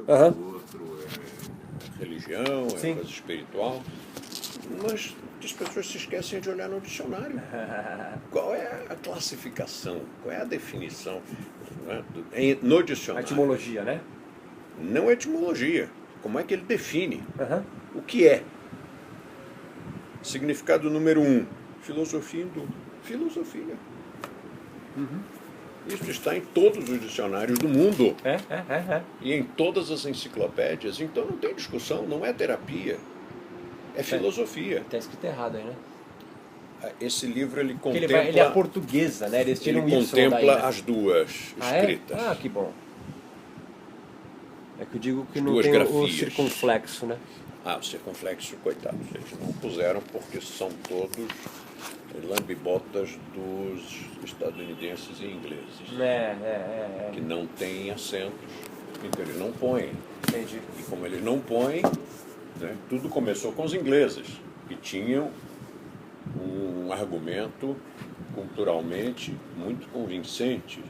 o outro é religião, é coisa espiritual. Mas as pessoas se esquecem de olhar no dicionário. Qual é a classificação? Qual é a definição, né, no dicionário? A etimologia, né? Não é etimologia. Como é que ele define? O que é? Significado número 1, filosofia hindu. Filosofia. Isso está em todos os dicionários do mundo. E em todas as enciclopédias. Então não tem discussão, não é terapia. É filosofia. Está escrito errado aí, né? Esse livro ele contempla... Ele é a portuguesa, né? Eles tiram ele isso daí, contempla né? as duas escritas. Ah, que bom. É que eu digo que As não duas tem o grafias. circunflexo, né? O circunflexo, coitados, eles não puseram porque são todos lambibotas dos estadunidenses e ingleses. Que não têm acentos, então eles não põem. Entendi. E como eles não põem, né, tudo começou com os ingleses, que tinham um argumento culturalmente muito convincente.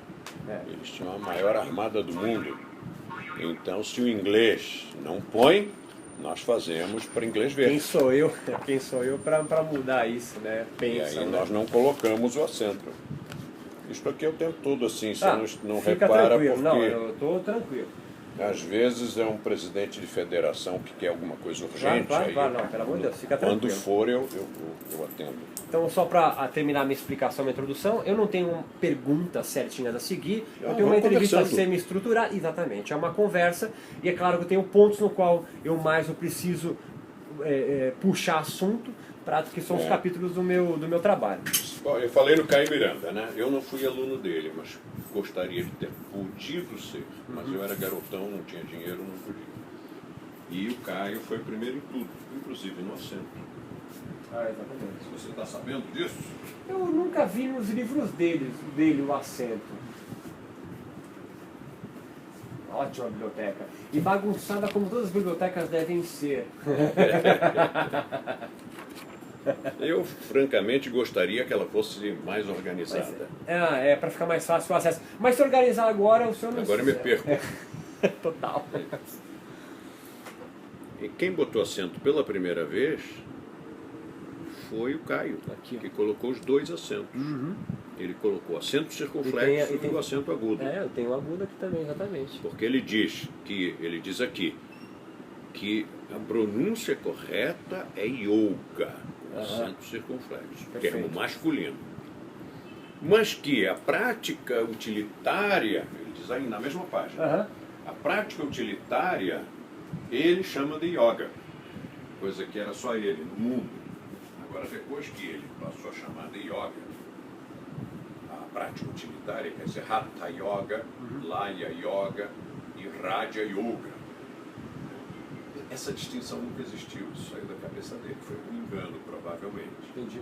Eles tinham a maior armada do mundo. Então, se o inglês não põe, nós fazemos para inglês ver. Quem sou eu para mudar isso, né? Pensa, e aí né? nós não colocamos o acento. Isto aqui é o tempo todo assim, você não fica repara tranquilo. porque... Não, eu estou tranquilo. Às vezes é um presidente de federação que quer alguma coisa urgente. Claro, não, pelo amor de Deus, fica tranquilo. Quando for, eu atendo. Então, só para terminar minha explicação, minha introdução, eu não tenho perguntas certinhas a seguir, eu tenho uma entrevista semi-estruturada, exatamente, é uma conversa, e é claro que eu tenho pontos no qual eu preciso puxar assunto, que são os capítulos do meu trabalho. Bom, eu falei no Caio Miranda, né? Eu não fui aluno dele, mas gostaria de ter podido ser, mas eu era garotão, não tinha dinheiro, não podia. E o Caio foi primeiro em tudo, inclusive no acento. Exatamente. Você está sabendo disso? Eu nunca vi nos livros dele o acento. Ótima biblioteca. E bagunçada como todas as bibliotecas devem ser. Eu, francamente, gostaria que ela fosse mais organizada. Para ficar mais fácil o acesso. Mas se organizar agora, o senhor não... Agora eu me perco. Total. E quem botou acento pela primeira vez foi o Caio, que colocou os dois acentos. Ele colocou acento circunflexo e o acento agudo. Eu tenho o agudo aqui também, exatamente. Porque ele diz aqui que a pronúncia correta é yoga, acento circunflexo, termo masculino. Mas que a prática utilitária, ele diz aí na mesma página, a prática utilitária ele chama de yoga, coisa que era só ele no mundo. Agora, depois que ele passou a chamar de yoga, a prática utilitária, quer dizer, Hatha Yoga, Laya Yoga e Raja Yoga. Essa distinção nunca existiu, isso saiu da cabeça dele, foi um engano, provavelmente. Entendi.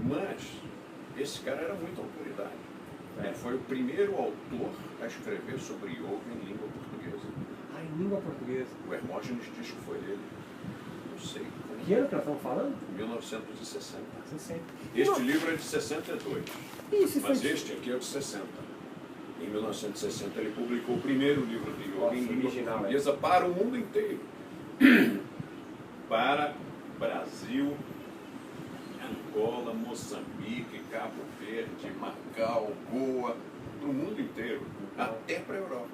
Mas esse cara era muita autoridade. Ele foi o primeiro autor a escrever sobre yoga em língua portuguesa. Em língua portuguesa? O Hermógenes diz que foi ele. Não sei. Que ano que nós estamos falando? 1960. 60. Este livro é de 62. Mas foi... este aqui é de 60. Em 1960 ele publicou o primeiro livro de yoga em língua portuguesa para o mundo inteiro. Para Brasil, Angola, Moçambique, Cabo Verde, Macau, Goa, do mundo inteiro, até para a Europa.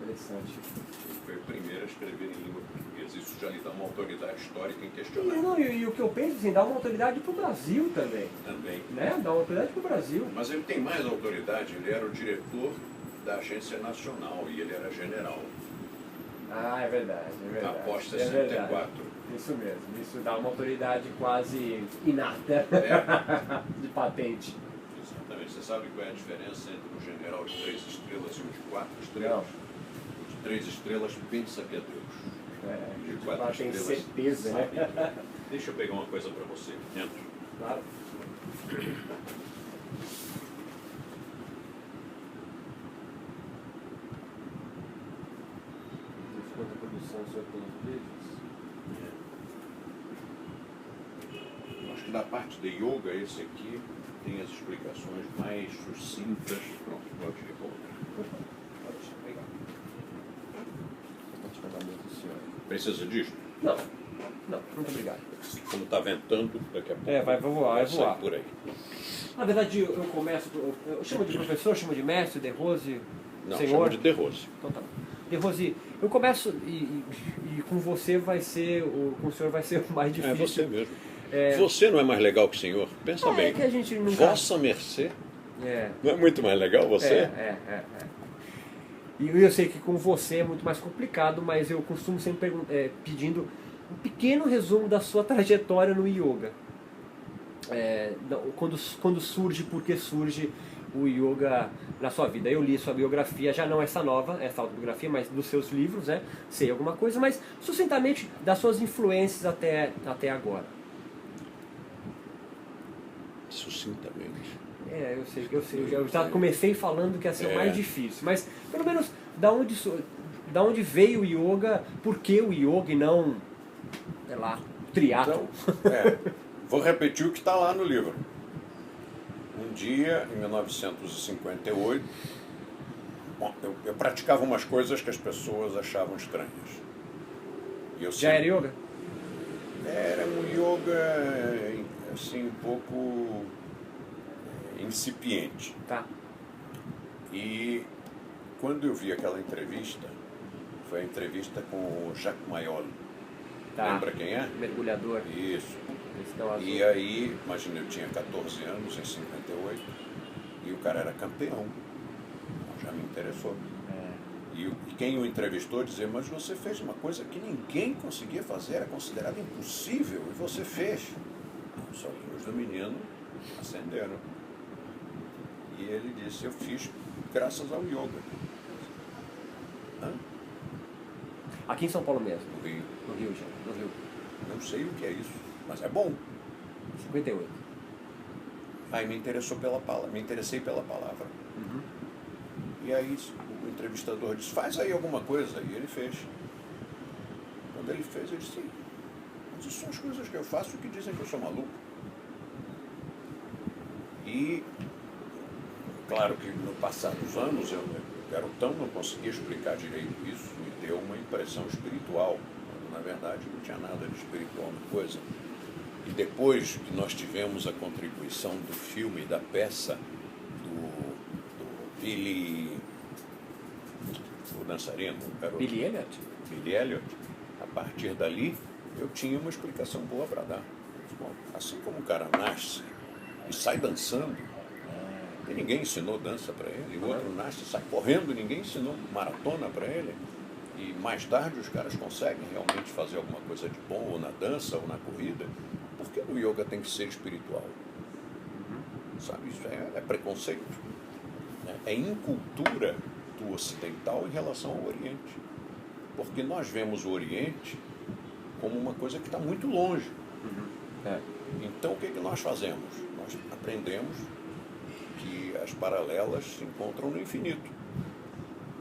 Interessante. Ele foi o primeiro a escrever em língua portuguesa. Isso já lhe dá uma autoridade histórica inquestionável. E o que eu penso, assim, dá uma autoridade para o Brasil também. Também. Né? Dá uma autoridade para o Brasil. Mas ele tem mais autoridade, ele era o diretor da Agência Nacional e ele era general. É verdade. Após 64. Isso mesmo, isso dá uma autoridade quase inata de patente. Exatamente. Você sabe qual é a diferença entre um general de 3 estrelas e um de 4 estrelas? Não. O de 3 estrelas pensa que é Deus. O de 4 tem estrelas certeza, sabe. né? Deixa eu pegar uma coisa para você. Entra. Claro. Quanta produção o senhor tem de vídeos? Acho que da parte de yoga, esse aqui tem as explicações mais sucintas. Pronto, pode colocar. Pode pegar. senhora. Precisa disso? Não, não, muito obrigado. Como está ventando, daqui a pouco. Vai voar, vai voar. Por aí. Na verdade, eu começo, eu chamo de professor, chamo de mestre, de Rose, Não, senhor. chama de De Rose. Então tá bom. De Rose, eu começo e com você vai ser, com o senhor vai ser o mais difícil. É você mesmo. Você não é mais legal que o senhor? Pensa bem. É que a gente nunca... Vossa mercê. É. Não é muito mais legal você? E eu sei que com você é muito mais complicado, mas eu costumo sempre pedindo um pequeno resumo da sua trajetória no yoga. Quando surge, por que surge o yoga na sua vida. Eu li sua biografia, já não essa nova, essa autobiografia, mas dos seus livros, né? Sei alguma coisa, mas sucintamente das suas influências até agora. Sucintamente. Eu sei. Eu já comecei falando que ia ser o mais difícil, mas pelo menos da onde veio o yoga, por que o yoga e não, sei lá, triatlo? Então, vou repetir o que está lá no livro. Um dia, em 1958, eu praticava umas coisas que as pessoas achavam estranhas. Já era yoga? Era um yoga, assim, um pouco incipiente. Tá. E quando eu vi aquela entrevista, foi a entrevista com o Jacques Mayol. Tá. Lembra quem é? Mergulhador. Isso. Azul. E aí, imagina, eu tinha 14 anos em 58 e o cara era campeão. Já me interessou. E quem o entrevistou dizia, mas você fez uma coisa que ninguém conseguia fazer, era considerado impossível, e você fez. Os olhos do menino acenderam. E ele disse, eu fiz graças ao yoga. Aqui em São Paulo mesmo? No Rio. No Rio. Não sei o que é isso, mas é bom. 58. Aí me interessei pela palavra. Uhum. E aí o entrevistador disse, faz aí alguma coisa. E ele fez. Quando ele fez, eu disse, mas isso são as coisas que eu faço que dizem que eu sou maluco. E, claro que no passar dos anos, o garotão não conseguia explicar direito isso, me deu uma impressão espiritual, quando na verdade não tinha nada de espiritual na coisa. E depois que nós tivemos a contribuição do filme, da peça, do Billy, o dançarino, Billy Elliot? Billy Elliot, a partir dali eu tinha uma explicação boa para dar. Bom, assim como o cara nasce e sai dançando, e ninguém ensinou dança para ele, o outro nasce e sai correndo, ninguém ensinou maratona para ele, e mais tarde os caras conseguem realmente fazer alguma coisa de bom, ou na dança, ou na corrida. Por que no yoga tem que ser espiritual? Sabe, isso é preconceito. É incultura do ocidental em relação ao Oriente. Porque nós vemos o Oriente como uma coisa que está muito longe. Então o que nós fazemos? Nós aprendemos que as paralelas se encontram no infinito.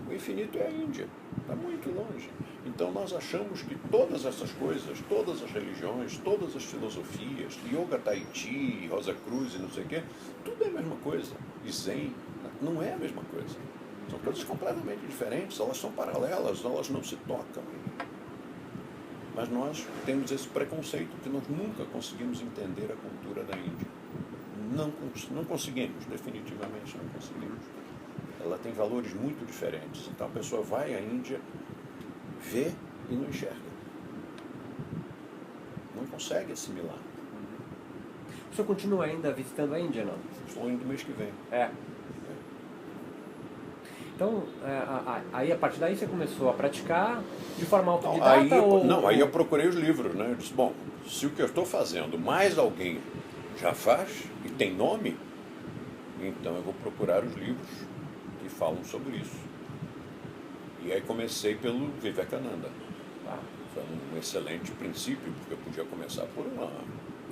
O infinito é a Índia, está muito longe. Então nós achamos que todas essas coisas, todas as religiões, todas as filosofias, Yoga Tahiti, Rosa Cruz e não sei o quê, tudo é a mesma coisa. E Zen não é a mesma coisa. São coisas completamente diferentes, elas são paralelas, elas não se tocam. Mas nós temos esse preconceito que nós nunca conseguimos entender a cultura da Índia. Não conseguimos, definitivamente não conseguimos. Ela tem valores muito diferentes. Então a pessoa vai à Índia, vê e não enxerga. Não consegue assimilar. O senhor continua ainda visitando a Índia, não? Estou indo mês que vem. Então, aí a partir daí você começou a praticar de forma autodidata? Aí eu procurei os livros, né? Eu disse, bom, se o que eu estou fazendo mais alguém já faz e tem nome, então eu vou procurar os livros que falam sobre isso. E aí comecei pelo Vivekananda. Foi um excelente princípio, porque eu podia começar por um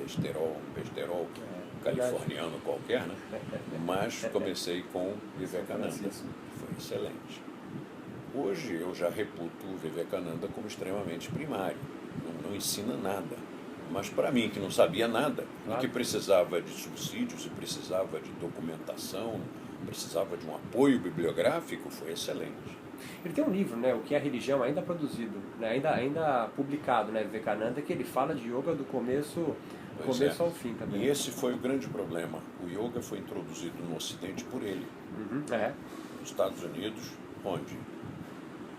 besterol californiano qualquer, né? Mas comecei com Vivekananda. Foi excelente. Hoje eu já reputo o Vivekananda como extremamente primário. Não ensina nada. Mas para mim, que não sabia nada, e que precisava de subsídios, e precisava de documentação, precisava de um apoio bibliográfico, foi excelente. Ele tem um livro, né, O que é Religião, ainda produzido, né, ainda publicado, né, Vivekananda, que ele fala de yoga do começo ao fim também. E esse foi o grande problema. O yoga foi introduzido no Ocidente por ele. Nos Estados Unidos, onde?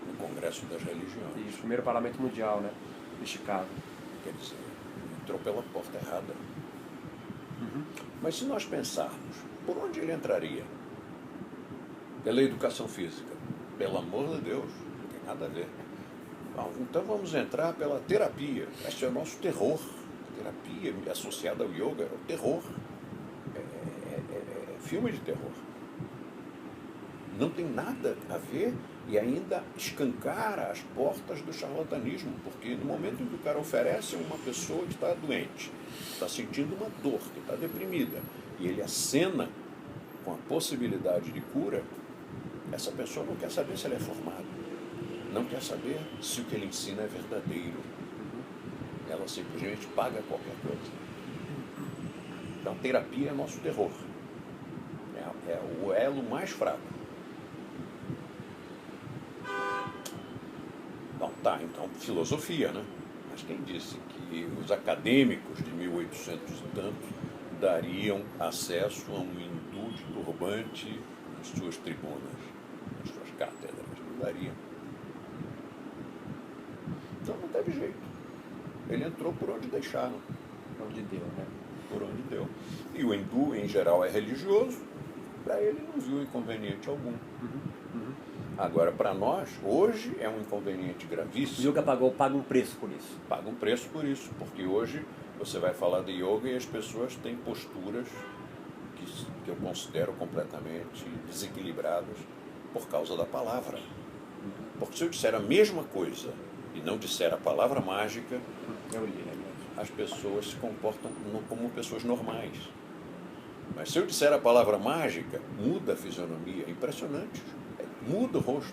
No Congresso das Religiões. E o primeiro parlamento mundial, né, de Chicago. Quer dizer, entrou pela porta errada. Mas se nós pensarmos, por onde ele entraria? Pela educação física. Pelo amor de Deus, não tem nada a ver. Bom, então vamos entrar pela terapia. Esse é o nosso terror. A terapia associada ao yoga é o terror. É filme de terror. Não tem nada a ver e ainda escancara as portas do charlatanismo, porque no momento em que o cara oferece a uma pessoa que está doente, está sentindo uma dor, que está deprimida, e ele acena com a possibilidade de cura, essa pessoa não quer saber se ele é formado, não quer saber se o que ele ensina é verdadeiro. Ela simplesmente paga qualquer coisa. Então, terapia é nosso terror. É o elo mais fraco. Bom, tá, então filosofia, né? Mas quem disse que os acadêmicos de 1800 e tanto dariam acesso a um hindu de turbante nas suas tribunas, nas suas cátedras? Não dariam. Então não teve jeito. Ele entrou por onde deixaram. Por onde deu, né? Por onde deu. E o hindu, em geral, é religioso. Para ele não viu inconveniente algum. Agora, para nós, hoje é um inconveniente gravíssimo. O yoga paga um preço por isso. Paga um preço por isso, porque hoje você vai falar de yoga e as pessoas têm posturas que eu considero completamente desequilibradas por causa da palavra. Porque se eu disser a mesma coisa e não disser a palavra mágica, as pessoas se comportam como pessoas normais. Mas se eu disser a palavra mágica, muda a fisionomia, é impressionante. Muda o rosto,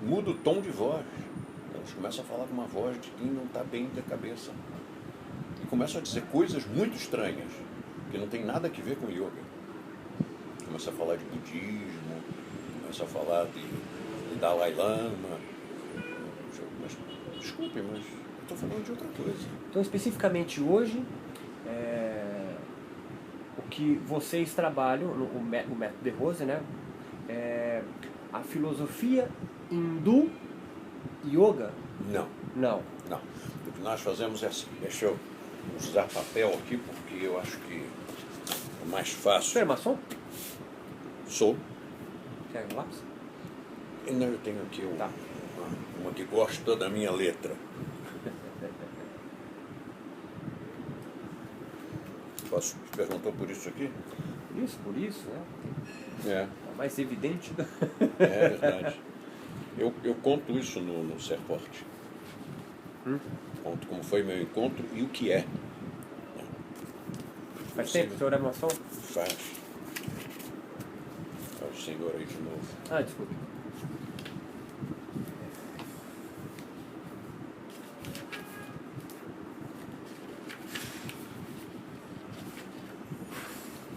muda o tom de voz. Elas começam a falar com uma voz de quem não está bem da cabeça. E começam a dizer coisas muito estranhas, que não tem nada a ver com yoga. Começam a falar de budismo, começam a falar de Dalai Lama. Mas, desculpe, mas eu estou falando de outra coisa. Então, especificamente hoje, o que vocês trabalham, o método de Rose, né? A filosofia hindu yoga? Não. Não. O que nós fazemos é assim. Deixa eu usar papel aqui, porque eu acho que é mais fácil. Você é maçom? Sou. Quer um lápis? Não, eu tenho aqui uma que gosta da minha letra. Você perguntou por isso aqui? Por isso, né? É. Mais evidente. É verdade. Eu conto isso no Ser Forte. Conto como foi meu encontro e o que é. Faz tempo que o senhor é maçom? Faz. Olha o senhor aí de novo. Desculpe.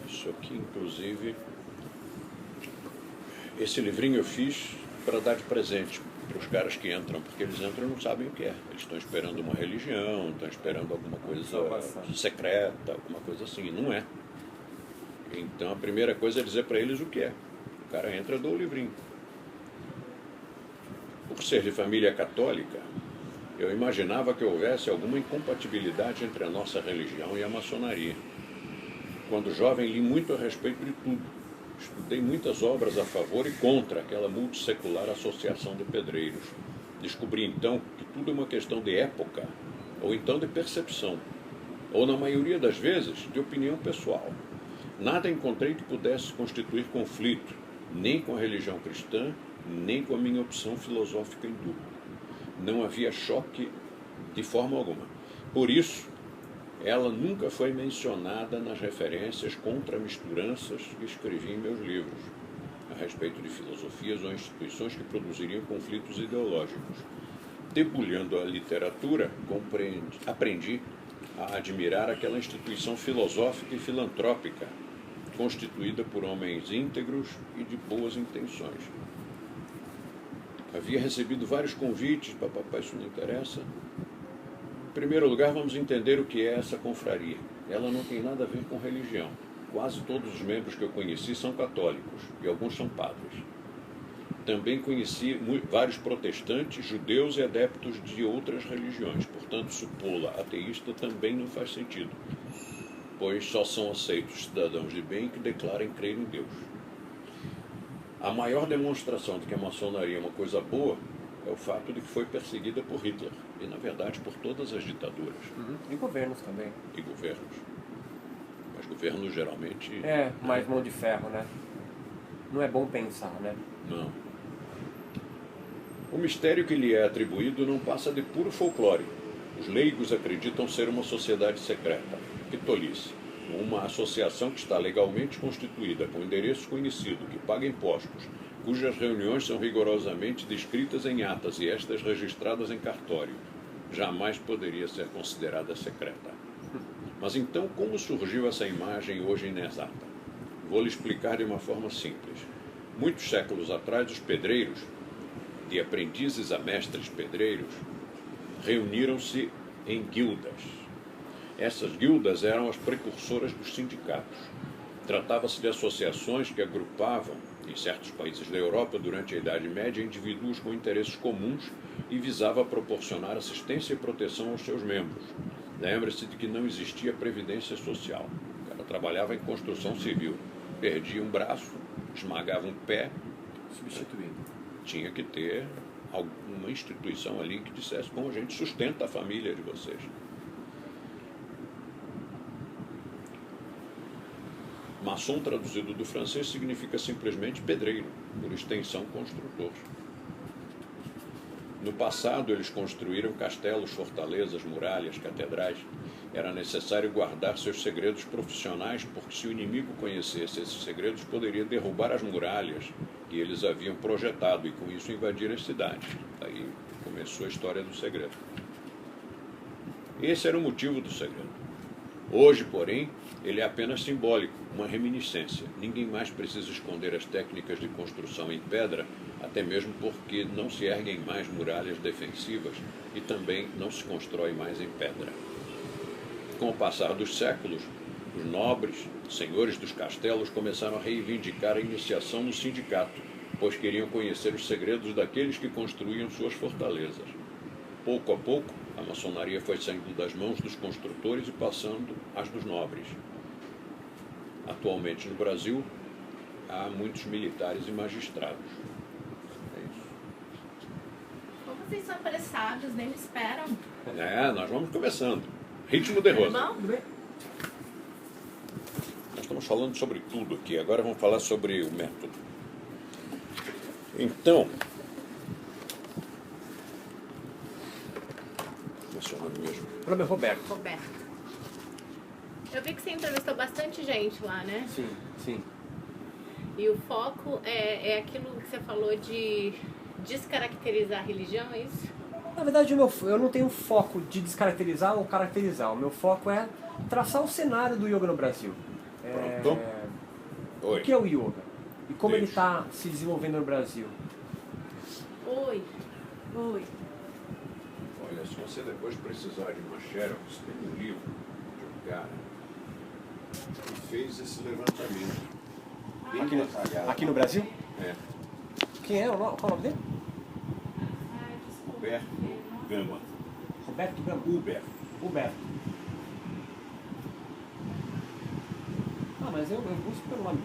Isso aqui, inclusive, esse livrinho eu fiz para dar de presente para os caras que entram, porque eles entram e não sabem o que é. Eles estão esperando uma religião, estão esperando alguma coisa secreta, alguma coisa assim, e não é. Então a primeira coisa é dizer para eles o que é. O cara entra e dá o livrinho. Por ser de família católica, eu imaginava que houvesse alguma incompatibilidade entre a nossa religião e a maçonaria. Quando jovem, li muito a respeito de tudo. Estudei muitas obras a favor e contra aquela multissecular associação de pedreiros. Descobri então que tudo é uma questão de época, ou então de percepção, ou na maioria das vezes de opinião pessoal. Nada encontrei que pudesse constituir conflito, nem com a religião cristã, nem com a minha opção filosófica hindu. Não havia choque de forma alguma. Por isso, ela nunca foi mencionada nas referências contra misturanças que escrevi em meus livros, a respeito de filosofias ou instituições que produziriam conflitos ideológicos. Debulhando a literatura, aprendi a admirar aquela instituição filosófica e filantrópica, constituída por homens íntegros e de boas intenções. Havia recebido vários convites, papapá, isso não interessa. Em primeiro lugar, vamos entender o que é essa confraria. Ela não tem nada a ver com religião. Quase todos os membros que eu conheci são católicos e alguns são padres. Também conheci vários protestantes, judeus e adeptos de outras religiões. Portanto, supô-la ateísta também não faz sentido, pois só são aceitos cidadãos de bem que declarem crer em Deus. A maior demonstração de que a maçonaria é uma coisa boa é o fato de que foi perseguida por Hitler, e na verdade por todas as ditaduras. E governos também. E governos. Mas governos geralmente... mais mão de ferro, né? Não é bom pensar, né? Não. O mistério que lhe é atribuído não passa de puro folclore. Os leigos acreditam ser uma sociedade secreta. Que tolice! Uma associação que está legalmente constituída, com endereço conhecido, que paga impostos, cujas reuniões são rigorosamente descritas em atas e estas registradas em cartório, jamais poderia ser considerada secreta. Mas então, como surgiu essa imagem hoje inexata? Vou lhe explicar de uma forma simples. Muitos séculos atrás, os pedreiros, de aprendizes a mestres pedreiros, reuniram-se em guildas. Essas guildas eram as precursoras dos sindicatos. Tratava-se de associações que agrupavam, em certos países da Europa, durante a Idade Média, indivíduos com interesses comuns e visava proporcionar assistência e proteção aos seus membros. Lembre-se de que não existia previdência social. O cara trabalhava em construção civil. Perdia um braço, esmagava um pé, Substituído. Tinha que ter alguma instituição ali que dissesse: bom, a gente sustenta a família de vocês. Maçom, traduzido do francês, significa simplesmente pedreiro, por extensão construtor. No passado, eles construíram castelos, fortalezas, muralhas, catedrais. Era necessário guardar seus segredos profissionais, porque se o inimigo conhecesse esses segredos, poderia derrubar as muralhas que eles haviam projetado e, com isso, invadir as cidades. Aí começou a história do segredo. Esse era o motivo do segredo. Hoje, porém, ele é apenas simbólico, uma reminiscência. Ninguém mais precisa esconder as técnicas de construção em pedra, até mesmo porque não se erguem mais muralhas defensivas e também não se constrói mais em pedra. Com o passar dos séculos, os nobres, senhores dos castelos, começaram a reivindicar a iniciação no sindicato, pois queriam conhecer os segredos daqueles que construíam suas fortalezas. Pouco a pouco, a maçonaria foi saindo das mãos dos construtores e passando às dos nobres. Atualmente no Brasil, há muitos militares e magistrados. É isso. Como vocês são apressados, nem me esperam. Nós vamos começando. Ritmo de rosa. Bom? Nós estamos falando sobre tudo aqui. Agora vamos falar sobre o método. Então, seu nome mesmo? Meu nome é Roberto. Roberto. Eu vi que você entrevistou bastante gente lá, né? Sim, sim. E o foco é aquilo que você falou de descaracterizar a religião, é isso? Na verdade, eu não tenho foco de descaracterizar ou caracterizar. O meu foco é traçar o cenário do yoga no Brasil. Pronto. O que é o yoga? E como ele Isso. está se desenvolvendo no Brasil? Oi. Olha, se você depois precisar de uma xerox, tem um livro de um cara que fez esse levantamento. Bem detalhado. Aqui no Brasil? É, Quem é? Qual é o nome dele? Roberto Gama. Roberto Gama. Huberto. Ah, mas eu busco pelo nome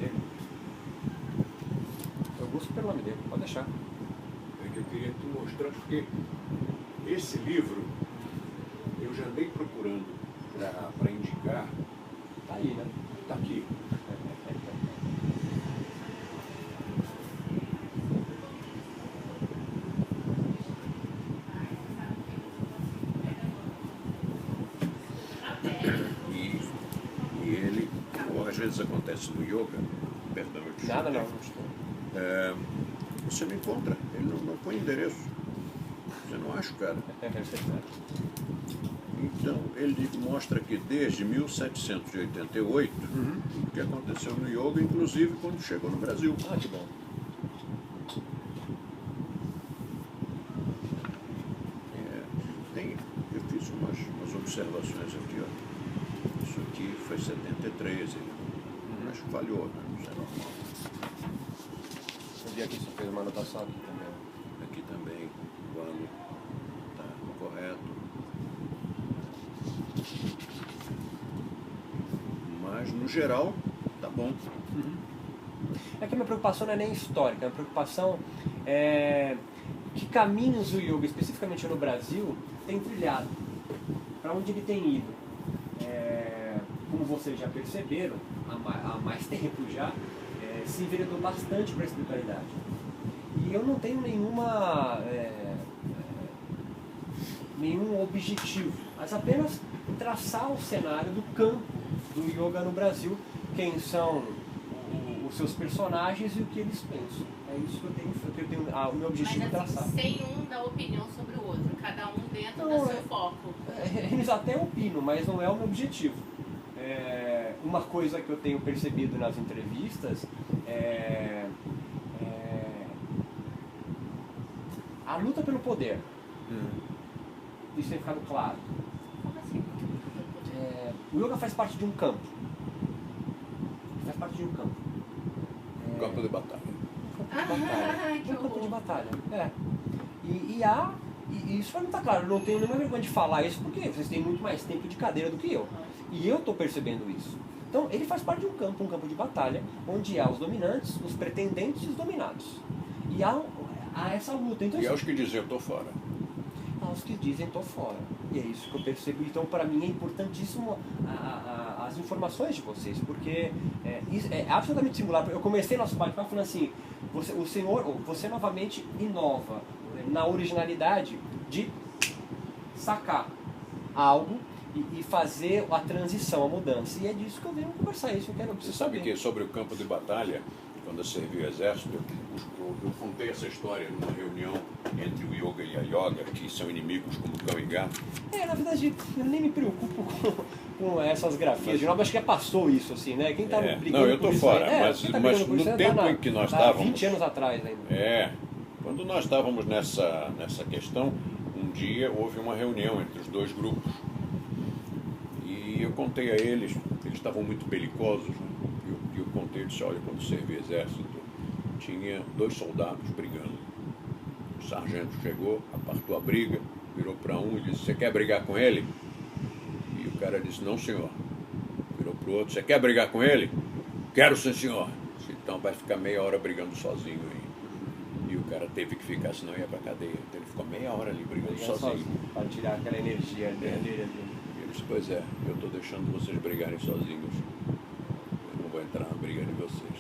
dele. Pode deixar. É que eu queria te mostrar, porque esse livro eu já andei procurando para indicar. Tá aí, né? Está aqui. E ele, como às vezes acontece no yoga, perdão, eu te Nada chutei. não. Você não encontra, ele não põe endereço. Você não acha o cara. Então, ele mostra que desde 1788, o que aconteceu no yoga, inclusive quando chegou no Brasil. Ah, que bom. observações aqui, ó. Isso aqui foi 73, acho que falhou, né? Isso é normal. Eu vi aqui que você fez uma anotação aqui também. Aqui também, o ano está correto. Mas, no geral, tá bom. É que a minha preocupação não é nem histórica, a minha preocupação é que caminhos o yoga, especificamente no Brasil, tem trilhado, para onde ele tem ido. Como vocês já perceberam, há mais tempo já, se enveredou bastante para a espiritualidade. E eu não tenho nenhum objetivo, mas apenas traçar o cenário do campo do yoga no Brasil, quem são os seus personagens e o que eles pensam. É isso que eu tenho o meu objetivo é traçar. Mas sem um dar opinião sobre o outro, cada um dentro do seu foco. Eles até opinam, mas não é o meu objetivo. Uma coisa que eu tenho percebido nas entrevistas a luta pelo poder. Isso tem ficado claro. Como assim? O yoga faz parte de um campo. Faz parte de um campo. Campo de batalha. Que Um campo de horror. batalha. E isso vai me estar claro. Eu não tenho nenhuma vergonha de falar isso, porque vocês têm muito mais tempo de cadeira do que eu. E eu estou percebendo isso. Então, ele faz parte de um campo de batalha, onde há os dominantes, os pretendentes e os dominados. E há essa luta. Então, E aos que dizem, eu tô fora. aos que dizem, estou fora. E é isso que eu percebo. Então, para mim, é importantíssimo as informações de vocês, porque isso é absolutamente singular. Eu comecei nosso bate-papo falando assim, você novamente inova na originalidade de sacar algo e fazer a transição, a mudança. E é disso que eu venho conversar, isso eu quero. Você sabe que sobre o campo de batalha, quando eu servi o exército, eu contei essa história numa reunião entre o yoga e a yoga, que são inimigos como cão e gato. Na verdade, eu nem me preocupo com essas grafias de novo, acho que já passou isso, assim, né? Quem tá brigando não, eu tô por isso fora, aí, mas quem tá brigando por no isso aí tempo tá em que nós tá estávamos... 20 anos atrás ainda. Quando nós estávamos nessa questão, um dia houve uma reunião entre os dois grupos. E eu contei a eles, eles estavam muito belicosos, né? Eu contei, eu disse, olha, quando servi exército, tinha 2 soldados brigando. O sargento chegou, apartou a briga, virou para um e disse, você quer brigar com ele? E o cara disse, não, senhor. Virou para o outro, você quer brigar com ele? Quero, sim, senhor. Disse, então vai ficar meia hora brigando sozinho aí. E o cara teve que ficar, senão ia para cadeia. Então ele ficou meia hora ali brigando sozinho. Para tirar aquela energia dele. Ele disse, pois é, eu estou deixando vocês brigarem sozinhos. Eu não vou entrar na briga de vocês.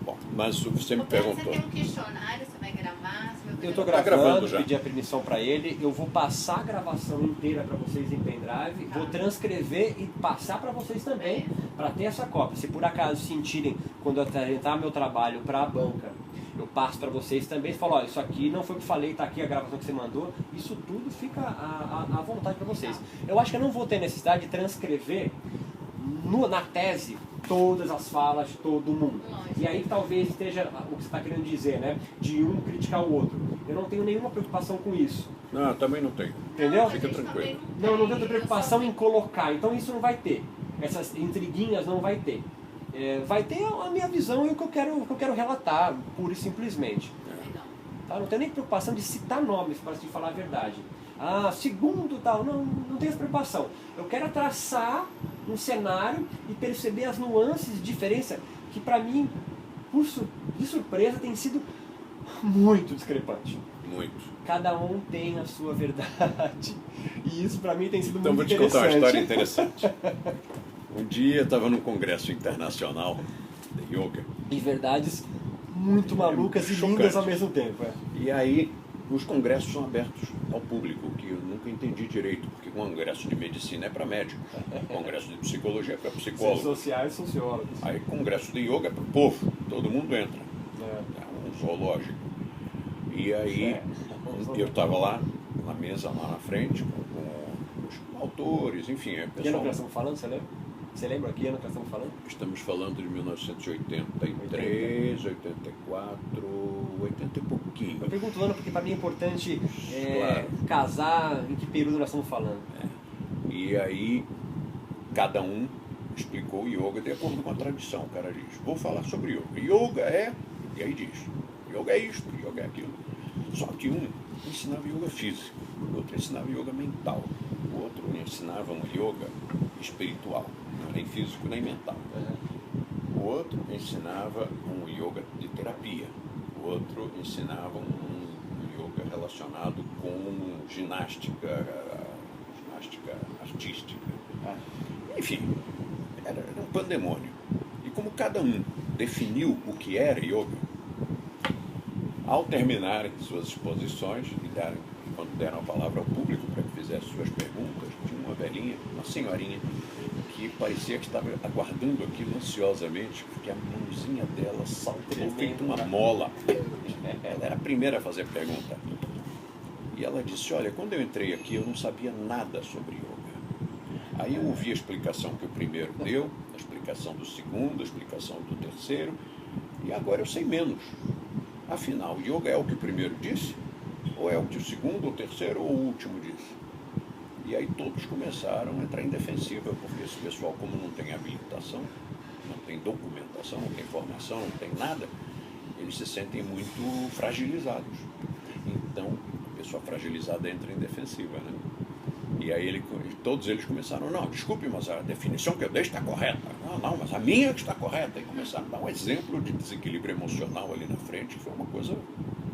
Bom, mas você me perguntou. Você tem um questionário, você vai gravar? Eu estou gravando gravando, já. pedi a permissão para ele, eu vou passar a gravação inteira para vocês em pendrive, vou transcrever e passar para vocês também, para ter essa cópia. Se por acaso sentirem, quando eu apresentar meu trabalho para a banca, eu passo para vocês também, falo, olha, isso aqui não foi o que falei, está aqui a gravação que você mandou, isso tudo fica à vontade para vocês. Eu acho que eu não vou ter necessidade de transcrever na tese todas as falas de todo mundo. E aí talvez esteja o que você está querendo dizer, né? De um criticar o outro. Eu não tenho nenhuma preocupação com isso. Não, também não tenho. Entendeu? Fica tranquilo. Não tenho preocupação em colocar. Então isso não vai ter. Essas intriguinhas não vai ter. Vai ter a minha visão e o que eu quero relatar, pura e simplesmente. Tá? Não tenho nem preocupação de citar nomes, para te falar a verdade. Segundo tal, não tenho essa preocupação. Eu quero traçar um cenário e perceber as nuances de diferença que para mim, de surpresa, tem sido muito discrepante. Muito. Cada um tem a sua verdade. E isso para mim tem sido Então muito vou te contar uma história interessante. interessante. Um dia eu estava num congresso internacional de yoga. E verdades muito malucas e Chocantes. lindas ao mesmo tempo. E aí os congressos são abertos ao público, que eu nunca entendi direito, porque o congresso de medicina é para médico, o congresso de psicologia é para Ciências psicólogo, sociais, sociólogos. aí congresso de yoga é para o povo, todo mundo entra, é um zoológico. E aí eu estava lá, na mesa lá na frente, com os autores, enfim. Que ano que Pessoal, nós estamos falando, você lembra? Você lembra que ano que nós estamos falando? estamos falando de 1983, 84, 80 e pouquinho. Eu pergunto o ano porque para mim é importante Claro. casar em que período nós estamos falando. E aí cada um explicou o yoga de acordo com a tradição. O cara diz, vou falar sobre yoga. Yoga é, e aí diz, yoga é isto, yoga é aquilo. Só que um ensinava yoga físico, o outro ensinava yoga mental, o outro ensinava um yoga espiritual, não nem físico nem mental. O outro ensinava um yoga de terapia, o outro ensinava um yoga relacionado com ginástica artística. Enfim, era um pandemônio. E como cada um definiu o que era yoga, ao terminarem suas exposições e quando deram a palavra ao público para que fizesse suas perguntas, tinha uma velhinha, uma senhorinha, que parecia que estava aguardando aquilo ansiosamente, porque a mãozinha dela saltou feito uma mola. Ela era a primeira a fazer pergunta. E ela disse, olha, quando eu entrei aqui eu não sabia nada sobre yoga. Aí eu ouvi a explicação que o primeiro deu, a explicação do segundo, a explicação do terceiro, e agora eu sei menos. Afinal, yoga é o que o primeiro disse? Ou é o que o segundo, o terceiro ou o último disse? E aí todos começaram a entrar em defensiva, porque esse pessoal, como não tem habilitação, não tem documentação, não tem formação, não tem nada, eles se sentem muito fragilizados. Então, a pessoa fragilizada entra em defensiva, né? E aí todos eles começaram, não, desculpe, mas a definição que eu dei está correta. Não, mas a minha que está correta. E começaram a dar um exemplo de desequilíbrio emocional ali na frente, que foi uma coisa...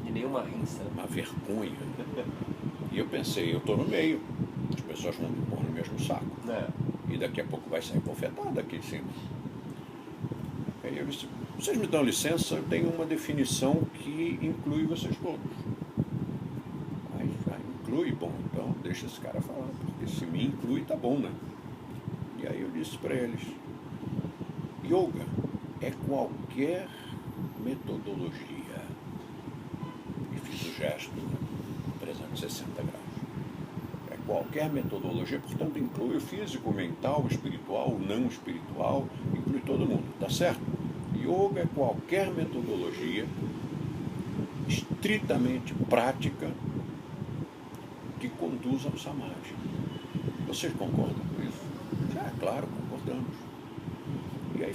E nenhuma rinça. Uma vergonha. E eu pensei, eu estou no meio. As pessoas vão me pôr no mesmo saco. E daqui a pouco vai sair bofetada aqui em cima. Aí eu disse, vocês me dão licença, eu tenho uma definição que inclui vocês todos. Inclui, bom, então deixa esse cara falar, porque se me inclui, tá bom, né? E aí eu disse para eles, yoga é qualquer metodologia, e fiz o gesto, né? 360 graus, é qualquer metodologia, portanto inclui o físico, o mental, o espiritual, o não espiritual, inclui todo mundo, tá certo? Yoga é qualquer metodologia estritamente prática que conduz ao samadhi. Vocês concordam com isso? Claro, concordamos. E aí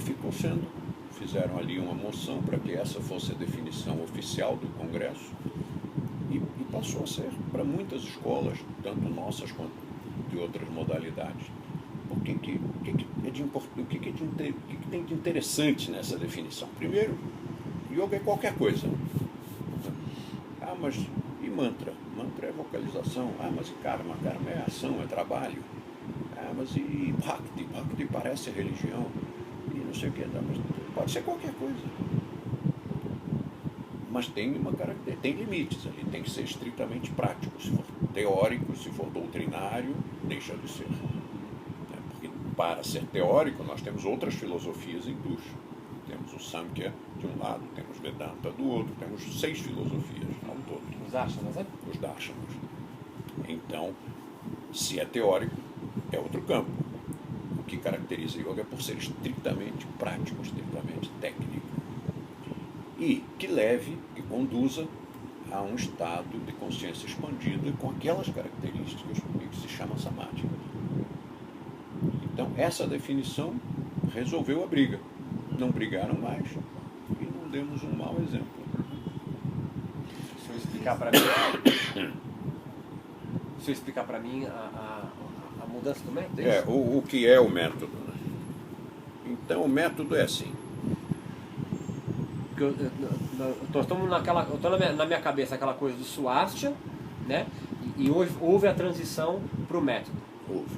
fizeram ali uma moção para que essa fosse a definição oficial do Congresso e passou a ser para muitas escolas, tanto nossas quanto de outras modalidades. O que tem de interessante nessa definição? Primeiro, yoga é qualquer coisa. Mas e mantra? Mantra é vocalização. Mas karma é ação, é trabalho. Mas e bhakti? Bhakti parece religião. E não sei o que. Mas pode ser qualquer coisa. Mas tem tem limites ali. Tem que ser estritamente prático. Se for teórico, se for doutrinário, deixa de ser. Porque para ser teórico, nós temos outras filosofias hindus. Temos o Samkhya de um lado, temos Vedanta do outro, temos 6 filosofias ao todo. Os darshanas, né? Os darshanas. Então, se é teórico, é outro campo. O que caracteriza yoga é por ser estritamente prático, estritamente técnico. E que leve, que conduza a um estado de consciência expandida com aquelas características que se chama samadhi. Então, essa definição resolveu a briga. Não brigaram mais e não demos um mau exemplo. Se eu explicar para mim a mudança do método? O que é o método? Né? Então o método é assim. Eu estou na minha cabeça aquela coisa do Swastika, né? E hoje houve a transição para o método.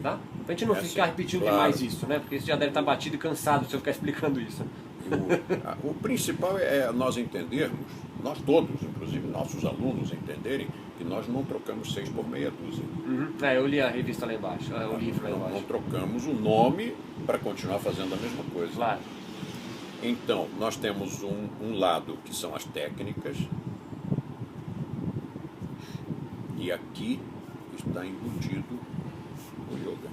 Tá? Pra gente não ficar repetindo demais isso, né? Porque isso já deve estar batido e cansado se eu ficar explicando isso. O principal é nós entendermos, nós todos, inclusive nossos alunos, entenderem que nós não trocamos 6 por meia dúzia. Eu li a revista lá embaixo, o livro lá embaixo. Não trocamos o nome para continuar fazendo a mesma coisa. Claro. Então, nós temos um lado que são as técnicas, e aqui está embutido o yoga.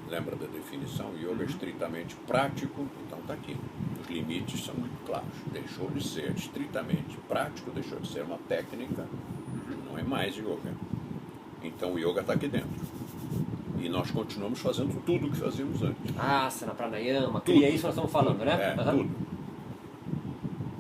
Lembra da definição? O yoga é estritamente prático, então está aqui. Os limites são muito claros. Deixou de ser estritamente prático, deixou de ser uma técnica, não é mais yoga. Então o yoga está aqui dentro. E nós continuamos fazendo tudo o que fazíamos antes. Asana, pranayama, Tudo. kriya, isso nós estamos falando, né? Tudo.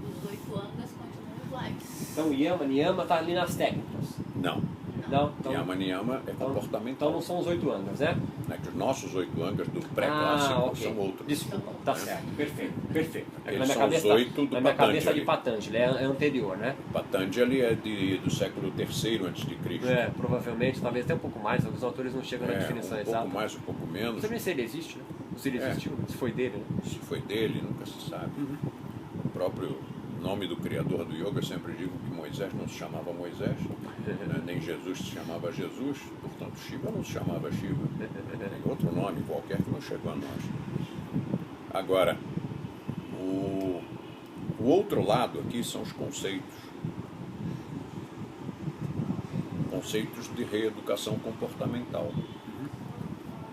Os 8 angas continuam iguais. Então Yama, Niyama está ali nas técnicas. Não. Não? Então, Yama Niyama é comportamental. então não são os 8 angas, né? É que os nossos 8 angas do pré-clássico ok. são outros. Desculpa, tá certo, perfeito, perfeito. É que Eles na minha são os cabeça, 8 do na minha cabeça é de Patanjali. Patanjali, é anterior, né? Patanjali é do século III a.C. É, provavelmente, talvez até um pouco mais, alguns autores não chegam na definição um exata. pouco mais, um pouco menos. Não sei nem se ele existe, né? Se ele existiu, se foi dele, né? Se foi dele, nunca se sabe. O próprio nome do criador do yoga, eu sempre digo que Moisés não se chamava Moisés, né? Nem Jesus se chamava Jesus, portanto Shiva não se chamava Shiva. Tem outro nome qualquer que não chegou a nós. Agora, o outro lado aqui são os conceitos. Conceitos de reeducação comportamental.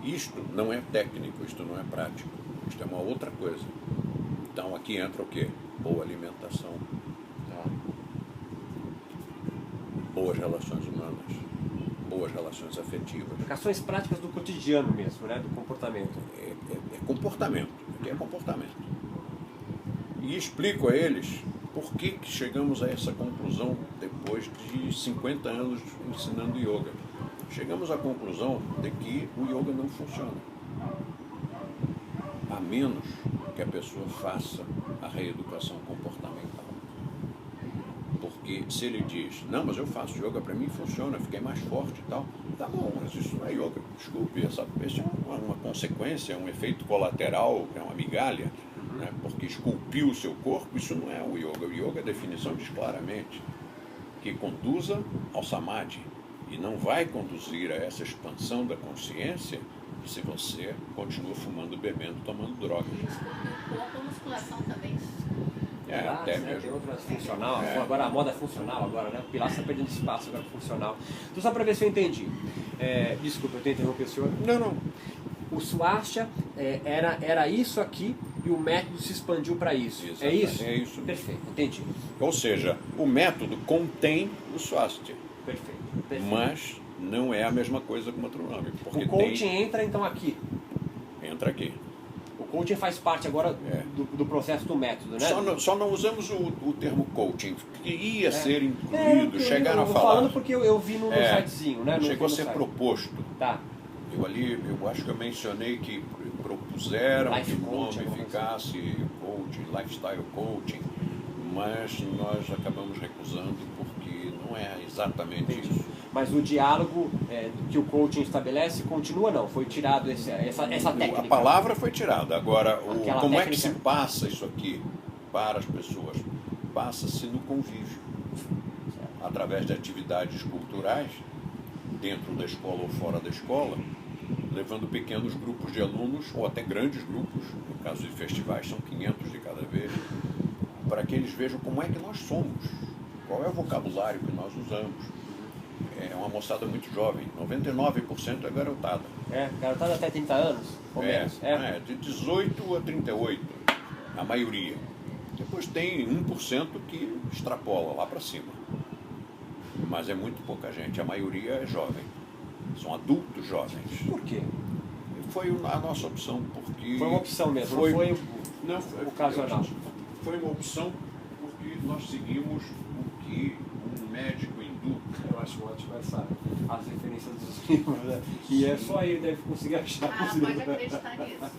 Isto não é técnico, isto não é prático, isto é uma outra coisa. Então aqui entra o quê? Boa alimentação, boas relações humanas, boas relações afetivas. Aplicações práticas do cotidiano mesmo, né? Do comportamento. É comportamento, aqui é comportamento. E explico a eles por que chegamos a essa conclusão depois de 50 anos ensinando yoga. Chegamos à conclusão de que o yoga não funciona, a menos que a pessoa faça a reeducação comportamental. Porque se ele diz, não, mas eu faço yoga, para mim funciona, fiquei mais forte e tal, tá bom, mas isso não é yoga, desculpe, isso é uma consequência, um efeito colateral, é uma migalha, né? Porque esculpiu o seu corpo, isso não é o yoga. O yoga, a definição diz claramente que conduza ao samadhi. E não vai conduzir a essa expansão da consciência se você continua fumando, bebendo, tomando droga. O corpo, a musculação também. Até né? mesmo. Tem outras funcional, agora a moda é funcional agora, né? O Pilates está perdendo espaço agora funcional. Então só para ver se eu entendi. Desculpa, eu tenho que interromper o senhor. Não. O Swastika era isso aqui e o método se expandiu para isso. Exatamente. É isso? É isso. Perfeito, entendi. Ou seja, o método contém o Swastika, Perfeito. mas não é a mesma coisa com outro nome. Porque O coaching entra então aqui. entra aqui. O coaching faz parte agora do processo do método, né? Só não usamos o termo coaching, que ia ser incluído, chegaram a eu falar. falando porque eu vi no sitezinho, né? Chegou a ser site. proposto. Tá. Eu acho que eu mencionei que propuseram Life que o nome coaching, ficasse coaching, lifestyle coaching, mas nós acabamos recusando porque não é exatamente isso. Mas o diálogo que o coaching estabelece continua não? Foi tirado essa técnica? A palavra foi tirada. Agora, como é que se técnica. passa isso aqui para as pessoas? Passa-se no convívio, através de atividades culturais, dentro da escola ou fora da escola, levando pequenos grupos de alunos, ou até grandes grupos, no caso de festivais são 500 de cada vez, para que eles vejam como é que nós somos, qual é o vocabulário que nós usamos. É uma moçada muito jovem, 99% é garotada. Garotada até 30 anos, ou menos. De 18 a 38, a maioria. Depois tem 1% que extrapola lá para cima. Mas é muito pouca gente, a maioria é jovem. São adultos jovens. Por quê? Foi a nossa opção, porque... Foi uma opção mesmo, não foi ocasional. Foi uma opção porque nós seguimos o que um médico hindu... Eu acho ótimo as referências dos livros, né? E é só ele deve conseguir achar. Pode acreditar nisso.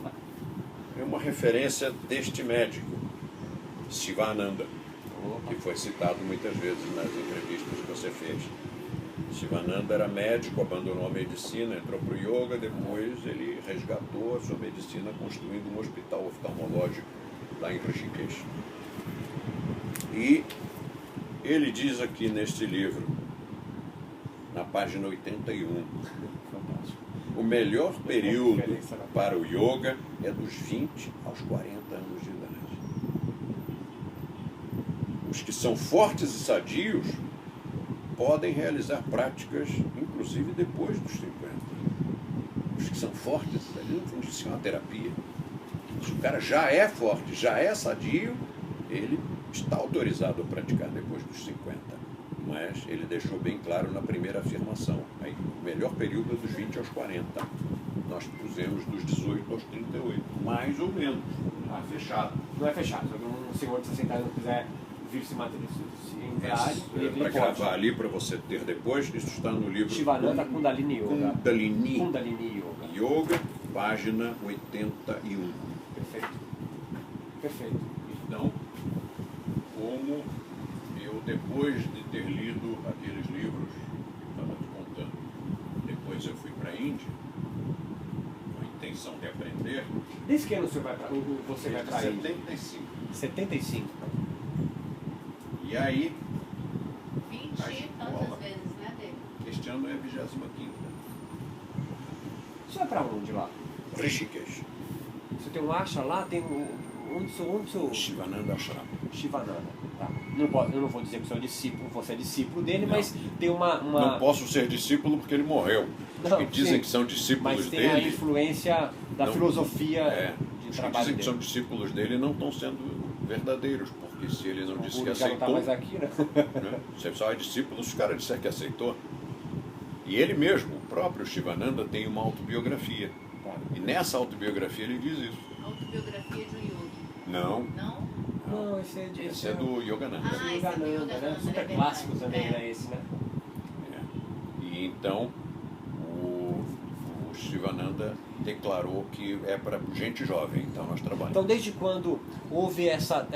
É uma referência deste médico, Sivananda, que foi citado muitas vezes nas entrevistas que você fez. Sivananda era médico, abandonou a medicina, entrou para o yoga, depois ele resgatou a sua medicina construindo um hospital oftalmológico lá em Rishikesh. E ele diz aqui neste livro, na página 81, o melhor período para o yoga é dos 20 aos 40 anos de idade. Os que são fortes e sadios podem realizar práticas, inclusive depois dos 50. Os que são fortes e sadios não tem que ser uma terapia. Se o cara já é forte, já é sadio, ele está autorizado a praticar depois dos 50. mas ele deixou bem claro na primeira afirmação. Aí, o melhor período é dos 20 aos 40. Nós pusemos dos 18 aos 38, mais ou menos. Não é fechado. Não é fechado. Se um senhor de 60 anos quiser vir se entrar, para gravar ali, para você ter depois, isso está no livro Shivananda Kundalini Yoga. Kundalini Yoga, página 81. Perfeito. Perfeito. Então, como eu, depois de ter lido aqueles livros, estava te contando, depois eu fui para a Índia, com a intenção de aprender. Desde que ano você vai para a Índia? 75. 75. E aí, 20 e tantas vezes, né, David? este ano é a 25ª. Você vai para onde lá? Rishikesh. Você tem um acha lá, tem onde seu Shivananda Ashram. Shivananda. Tá. Eu não vou dizer que sou discípulo, você é discípulo dele, Não. mas tem uma... Não posso ser discípulo porque ele morreu. Os Não, que dizem sim, que são discípulos mas tem dele... a influência da não, filosofia de os que trabalho dizem dele. que são discípulos dele não estão sendo verdadeiros, porque se ele não disse que O já não tá aceitou... mais aqui, né? Né? Você só é discípulo se o cara disser que aceitou. E ele mesmo, o próprio Shivananda, tem uma autobiografia. Tá. E nessa autobiografia ele diz isso. Autobiografia de um yogi. Não, Não? Não, esse é do Yogananda. Ah, esse é do Yogananda, né? Yogananda, Super é clássico verdade. também, É. né? Esse, né? E então o Shivananda declarou que é para gente jovem, então nós trabalhamos. Então, desde quando houve essa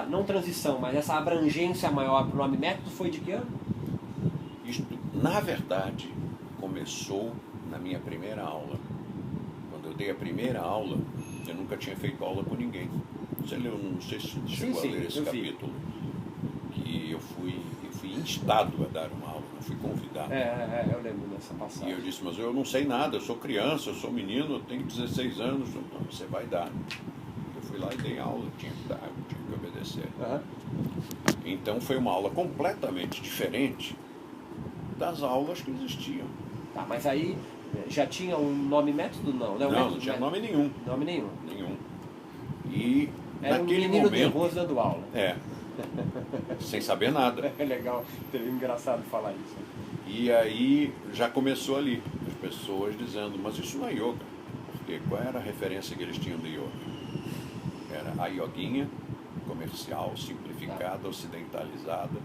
não transição, mas essa abrangência maior para o nome método, foi de que ano? Isto, na verdade, começou na minha primeira aula. Quando eu dei a primeira aula, eu nunca tinha feito aula com ninguém. Você leu, não sei se chegou a ler esse capítulo, que eu fui instado a dar uma aula, não fui convidado. Eu lembro dessa passagem. E eu disse, mas eu não sei nada, eu sou criança, eu sou menino, eu tenho 16 anos, então você vai dar. Eu fui lá e dei aula, eu tinha que dar, eu tinha que obedecer. Uhum. Então foi uma aula completamente diferente das aulas que existiam. Tá, mas aí já tinha um nome método? Não, né? Não tinha nome nenhum. Nome nenhum. E Era naquele um menino momento... nervoso dando aula. Sem saber nada. É legal, teve engraçado falar isso. E aí já começou ali, as pessoas dizendo, mas isso não é yoga. Porque qual era a referência que eles tinham de yoga? Era a yoguinha comercial, simplificada, ocidentalizada.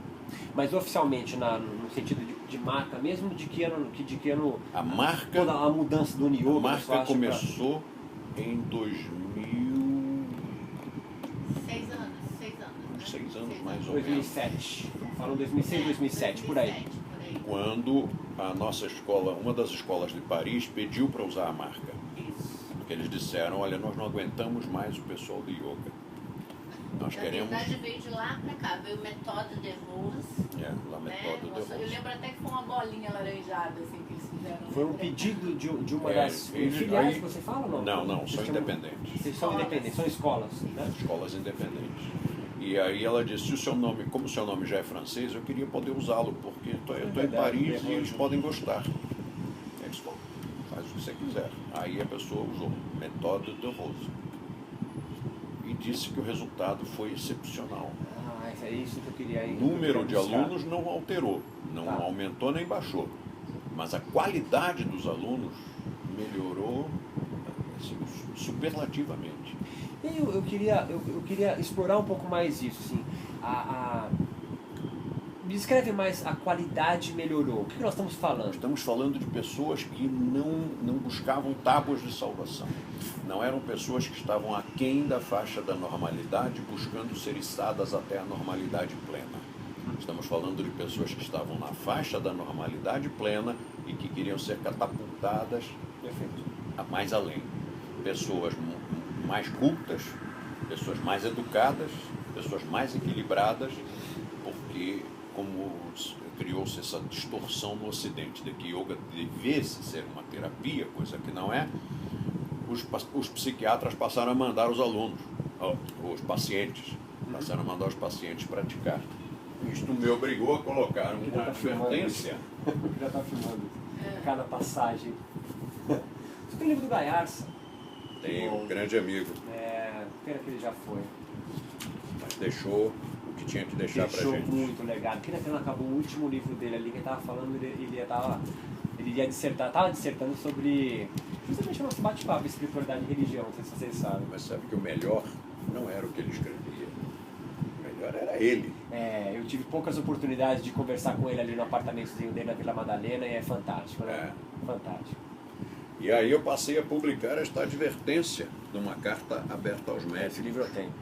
Mas oficialmente, no sentido de marca, mesmo de que ano A marca, toda a mudança do yoga, a marca começou em 2000... 6 anos mais ou menos. 2007. Falam 2006, 2007, por aí. Quando a nossa escola, uma das escolas de Paris, pediu para usar a marca. Porque eles disseram, olha, nós não aguentamos mais o pessoal de yoga. Nós queremos... Na verdade veio de lá pra cá, veio o Méthode de Rose. La né? Méthode de Rose. Eu lembro até que foi uma bolinha laranjada assim, que eles fizeram. Foi um pedido de uma das filiais que você fala ou não? Não, são independentes. Vocês são independentes, são escolas, né? Escolas independentes. E aí ela disse, se o seu nome, como o seu nome já é francês, eu queria poder usá-lo, porque eu estou em Paris e eles podem gostar. Eles falam, faz o que você quiser. Aí a pessoa usou Méthode de Rose. E disse que o resultado foi excepcional. É isso que eu queria ir. O número de alunos não alterou, não aumentou nem baixou. Mas a qualidade dos alunos melhorou assim, superlativamente. E eu queria explorar um pouco mais isso, assim. Me descreve mais a qualidade melhorou. O que nós estamos falando? Estamos falando de pessoas que não buscavam tábuas de salvação. Não eram pessoas que estavam aquém da faixa da normalidade, buscando ser içadas até a normalidade plena. Estamos falando de pessoas que estavam na faixa da normalidade plena e que queriam ser catapultadas a mais além. Pessoas mais cultas, pessoas mais educadas, pessoas mais equilibradas, porque como criou-se essa distorção no Ocidente de que yoga devesse ser uma terapia, coisa que não é, os psiquiatras passaram a mandar os alunos, os pacientes, passaram a mandar os pacientes praticar. Isto me obrigou a colocar uma advertência. Já está filmando cada passagem. Você tem o livro do Gaiarsa? Tem um grande amigo. Pena que ele já foi. Mas deixou o que tinha que deixar pra Deixou gente. muito legado. Porque quando acabou o último livro dele ali, que ele tava falando, ele ia dissertar, tava dissertando sobre justamente o nosso bate-papo, espiritualidade e religião, não sei se vocês sabem. Mas sabe que o melhor não era o que ele escrevia. O melhor era ele. Eu tive poucas oportunidades de conversar com ele ali no apartamentozinho dele na Vila Madalena e é fantástico, né? Fantástico. E aí eu passei a publicar esta advertência numa carta aberta aos Esse médicos. livro eu tenho.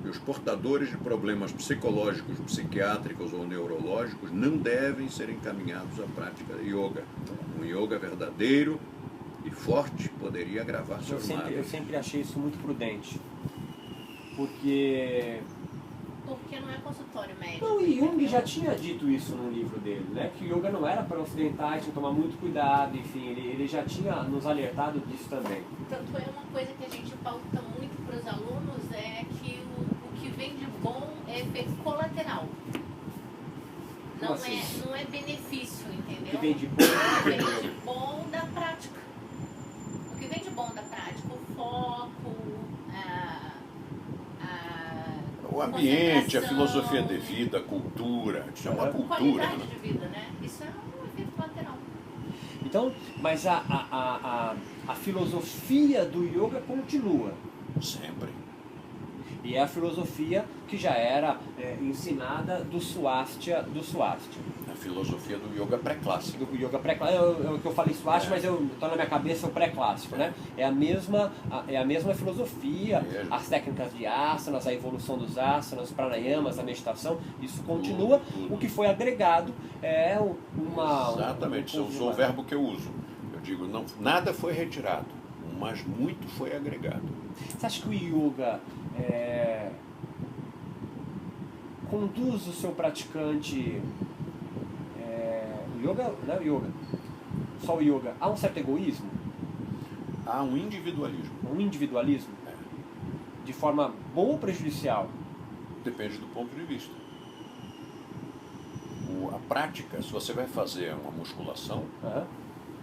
E os portadores de problemas psicológicos, psiquiátricos ou neurológicos não devem ser encaminhados à prática de yoga. Um yoga verdadeiro e forte poderia agravar seus Eu males. sempre achei isso muito prudente. Porque Porque não é consultório médico. não, e Jung entendeu? já tinha dito isso no livro dele, né? Que o yoga não era para ocidentais, tinha que tomar muito cuidado, enfim, ele já tinha nos alertado disso também. Tanto é uma coisa que a gente pauta muito para os alunos é que o que vem de bom é efeito colateral. Como assim? Não é benefício, entendeu? O que vem de bom, O que vem de bom da prática. O que vem de bom da prática, o foco, O ambiente, a concentração, filosofia de vida, a cultura. Isso é uma cultura. qualidade Né? de vida, né? Isso é um efeito colateral. Então, mas a filosofia do yoga continua. Sempre. E é a filosofia que já era ensinada do Swastika. A filosofia do yoga pré-clássico. Do yoga pré-clássico, que eu falei Swastika, mas eu tô na minha cabeça o pré-clássico, né? É a mesma filosofia, Mesmo. as técnicas de asanas, a evolução dos asanas, pranayamas, a meditação, isso continua. Tudo. O que foi agregado é uma... Exatamente, eu usou o verbo que eu uso. Eu digo, não, nada foi retirado, mas muito foi agregado. Você acha que o yoga conduz o seu praticante, o yoga, não é o yoga, só o yoga, a um certo egoísmo, Há um individualismo. um individualismo, de forma boa ou prejudicial? Depende do ponto de vista. A prática, se você vai fazer uma musculação,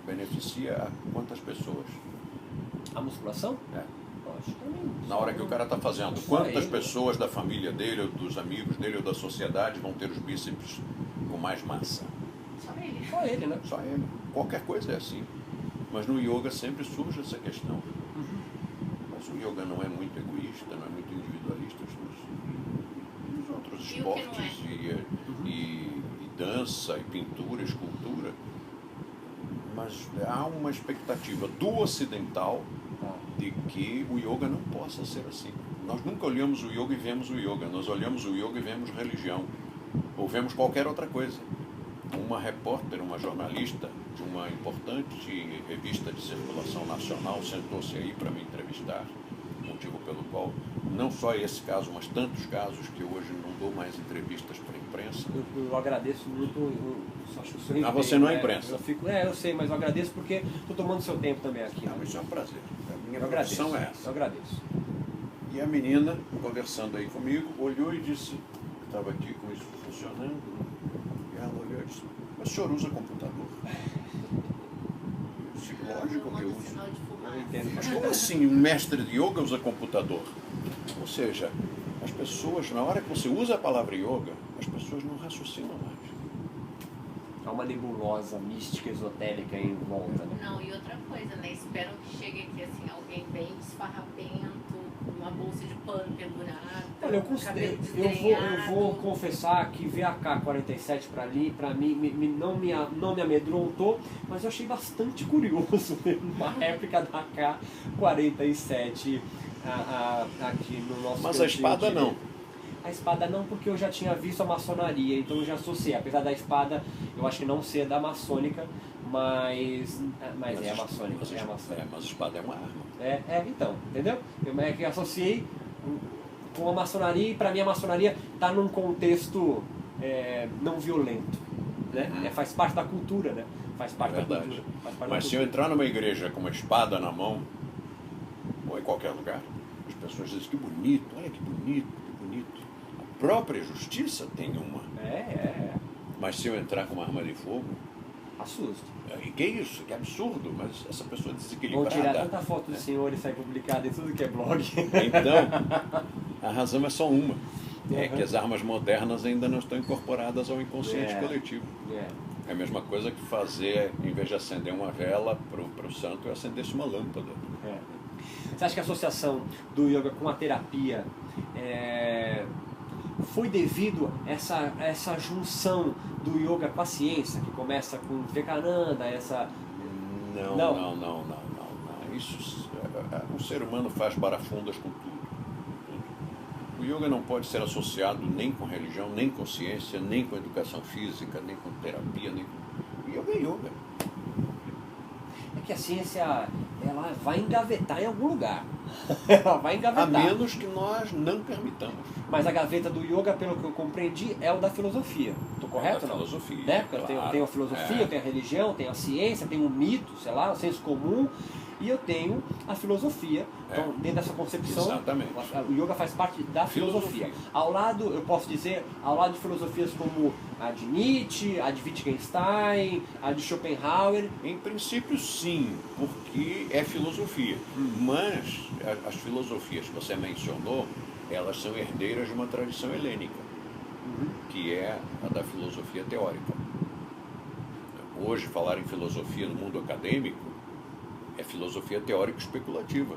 beneficia a quantas pessoas? A musculação? É. Acho que também. Na hora que o cara está fazendo, Só quantas ele. pessoas da família dele, ou dos amigos dele, ou da sociedade vão ter os bíceps com mais massa? Só ele. Só ele, né? Só ele. Qualquer coisa é assim. Mas no yoga sempre surge essa questão. Mas o yoga não é muito egoísta, não é muito individualista nos outros E o que esportes não e dança, e pintura, escultura. Mas há uma expectativa do ocidental de que o yoga não possa ser assim. Nós nunca olhamos o yoga e vemos o yoga. Nós olhamos o yoga e vemos religião. Ou vemos qualquer outra coisa. Uma repórter, uma jornalista de uma importante revista de circulação nacional sentou-se aí para me entrevistar, motivo pelo qual, não só esse caso, mas tantos casos que hoje não dou mais entrevistas para a imprensa. Eu agradeço muito, eu acho que o senhor Você não é imprensa. Eu sei, mas eu agradeço porque estou tomando seu tempo também aqui. Não, isso é um prazer. A minha Eu agradeço. profissão é essa. Eu agradeço. E a menina, conversando aí comigo, olhou e disse, estava aqui com isso funcionando, e ela olhou e disse, mas o senhor usa computador? Eu disse, lógico que eu Manda uso. sinal de fumaça. Eu entendo. Mas como assim um mestre de yoga usa computador? Ou seja, as pessoas, na hora que você usa a palavra yoga, as pessoas não raciocinam mais. Há uma nebulosa mística, esotérica em volta, né? Não, e outra coisa, né? Esperam que chegue aqui assim, alguém bem desfarrapento, com uma bolsa de pano pendurada. Olha, com cabelo eu desgrenhado. vou confessar que ver a K-47 para mim não me amedrontou, mas eu achei bastante curioso ver uma réplica da K-47 aqui no nosso Mas a espada não. A espada não, porque eu já tinha visto a maçonaria, então eu já associei. Apesar da espada, eu acho que não ser da maçônica, mas é a maçônica. Mas a espada é uma arma. Então, entendeu? Eu meio que associei com a maçonaria, e para mim a maçonaria está num contexto não violento, né? Faz parte da cultura, né? Faz parte da Verdade. cultura. Faz parte Mas da se eu cultura. entrar numa igreja com uma espada na mão, ou em qualquer lugar, as pessoas dizem que bonito, olha que bonito, que bonito. A própria justiça tem uma. Mas se eu entrar com uma arma de fogo, Assusta. que isso? Que absurdo, mas essa pessoa Vão desequilibrada. tirar tanta foto do senhor e sair publicado em tudo que é blog. Então, a razão é só uma. É que as armas modernas ainda não estão incorporadas ao inconsciente É. coletivo. É. É a mesma coisa que fazer, em vez de acender uma vela para o santo, eu acendesse uma lâmpada. É. Você acha que a associação do yoga com a terapia foi devido a essa junção do yoga com a ciência, que começa com Vivekananda, essa... Não. Isso, o ser humano faz barafundas com tudo. O yoga não pode ser associado nem com religião, nem com ciência, nem com educação física, nem com terapia, nem com... Yoga é yoga. É que a ciência, ela vai engavetar em algum lugar. Ela vai engavetar. A menos que nós não permitamos. Mas a gaveta do yoga, pelo que eu compreendi, é o da filosofia. Estou correto ou não? Filosofia, Né? claro. Eu tenho a filosofia, eu tenho a religião, tenho a ciência, tenho o mito, sei lá, o senso comum, e eu tenho a filosofia. Então, dentro dessa concepção, Exatamente. o yoga faz parte da filosofia. Ao lado, eu posso dizer, ao lado de filosofias como a de Nietzsche, a de Wittgenstein, a de Schopenhauer. Em princípio, sim, porque é filosofia. Mas as filosofias que você mencionou, elas são herdeiras de uma tradição helênica, que é a da filosofia teórica. Hoje, falar em filosofia no mundo acadêmico é filosofia teórica especulativa.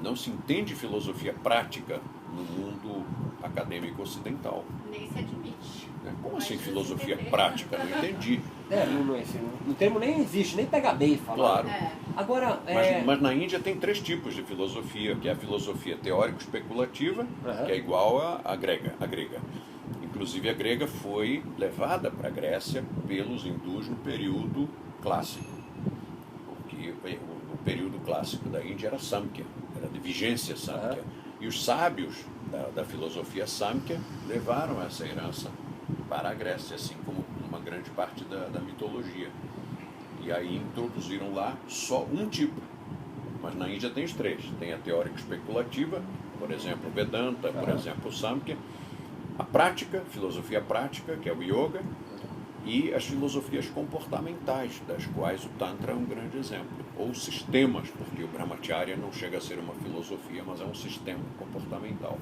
Não se entende filosofia prática no mundo acadêmico ocidental. Nem se admite. Como Mas assim não se filosofia entender. prática? Não entendi. O termo nem existe, nem pega bem falar. Claro. É. Agora, Mas na Índia tem 3 tipos de filosofia, que é a filosofia teórico-especulativa, Uhum. que é igual à grega. Inclusive a grega foi levada para a Grécia pelos hindus no período clássico. Porque o período clássico da Índia era Samkhya, era de vigência Samkhya. E os sábios da filosofia Samkhya levaram essa herança para a Grécia, assim como uma grande parte da mitologia. E aí introduziram lá só um tipo. Mas na Índia tem os 3. Tem a teórica especulativa, por exemplo, Vedanta, por exemplo, Samkhya. A prática, filosofia prática, que é o yoga. E as filosofias comportamentais, das quais o Tantra é um grande exemplo. Ou sistemas, porque o Brahmacharya não chega a ser uma filosofia, mas é um sistema comportamental.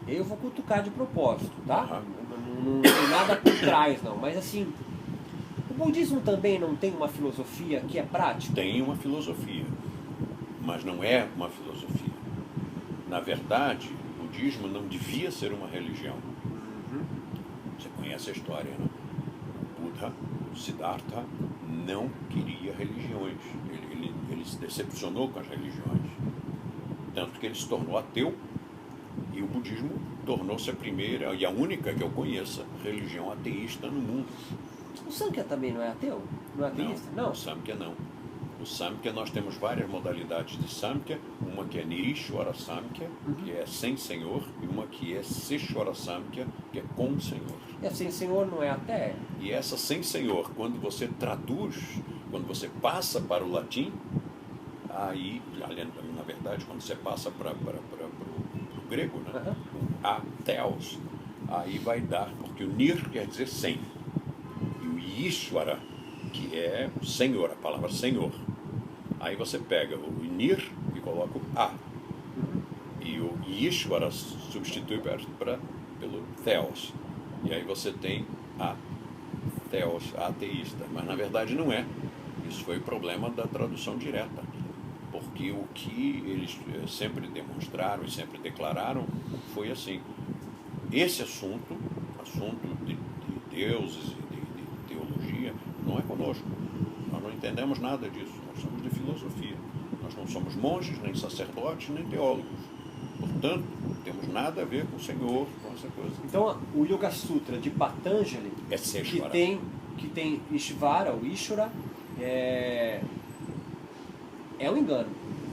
eu vou cutucar de propósito, tá? Uhum. Não tem nada por trás, não. Mas assim, o budismo também não tem uma filosofia que é prática? Tem uma filosofia, mas não é uma filosofia. Na verdade, o budismo não devia ser uma religião. Você conhece a história, né? O Buda, o Siddhartha, não queria religiões. Ele se decepcionou com as religiões. Tanto que ele se tornou ateu e o budismo tornou-se a primeira e a única que eu conheça religião ateísta no mundo. O Sankhya também não é ateu? Não é ateísta? Não. O Samkhya não. O Samkhya, nós temos várias modalidades de Samkhya, uma que é Nirishwara Samkhya, que é sem senhor, e uma que é Seshwara Samkhya, que é com senhor. E assim, senhor não é até? E essa sem senhor, quando você traduz, quando você passa para o latim, aí, na verdade, quando você passa para o grego, né? Atheos, aí vai dar, porque o Nir quer dizer sem, e o Ishvara, que é o senhor, a palavra senhor. Aí você pega o Nir e coloca o A. E o Ishvara substitui pelo Theos. E aí você tem a Theos, ateísta. Mas na verdade não é. Isso foi o problema da tradução direta. Porque o que eles sempre demonstraram e sempre declararam foi assim: esse assunto de deuses e de teologia, não é conosco. Nós não entendemos nada disso. Nós somos de filosofia. Nós não somos monges, nem sacerdotes, nem teólogos. Portanto, não temos nada a ver com o Senhor, com essa coisa. Então, o Yoga Sutra de Patanjali, É Seshvara. que tem Ishvara, o Ishvara, é um engano.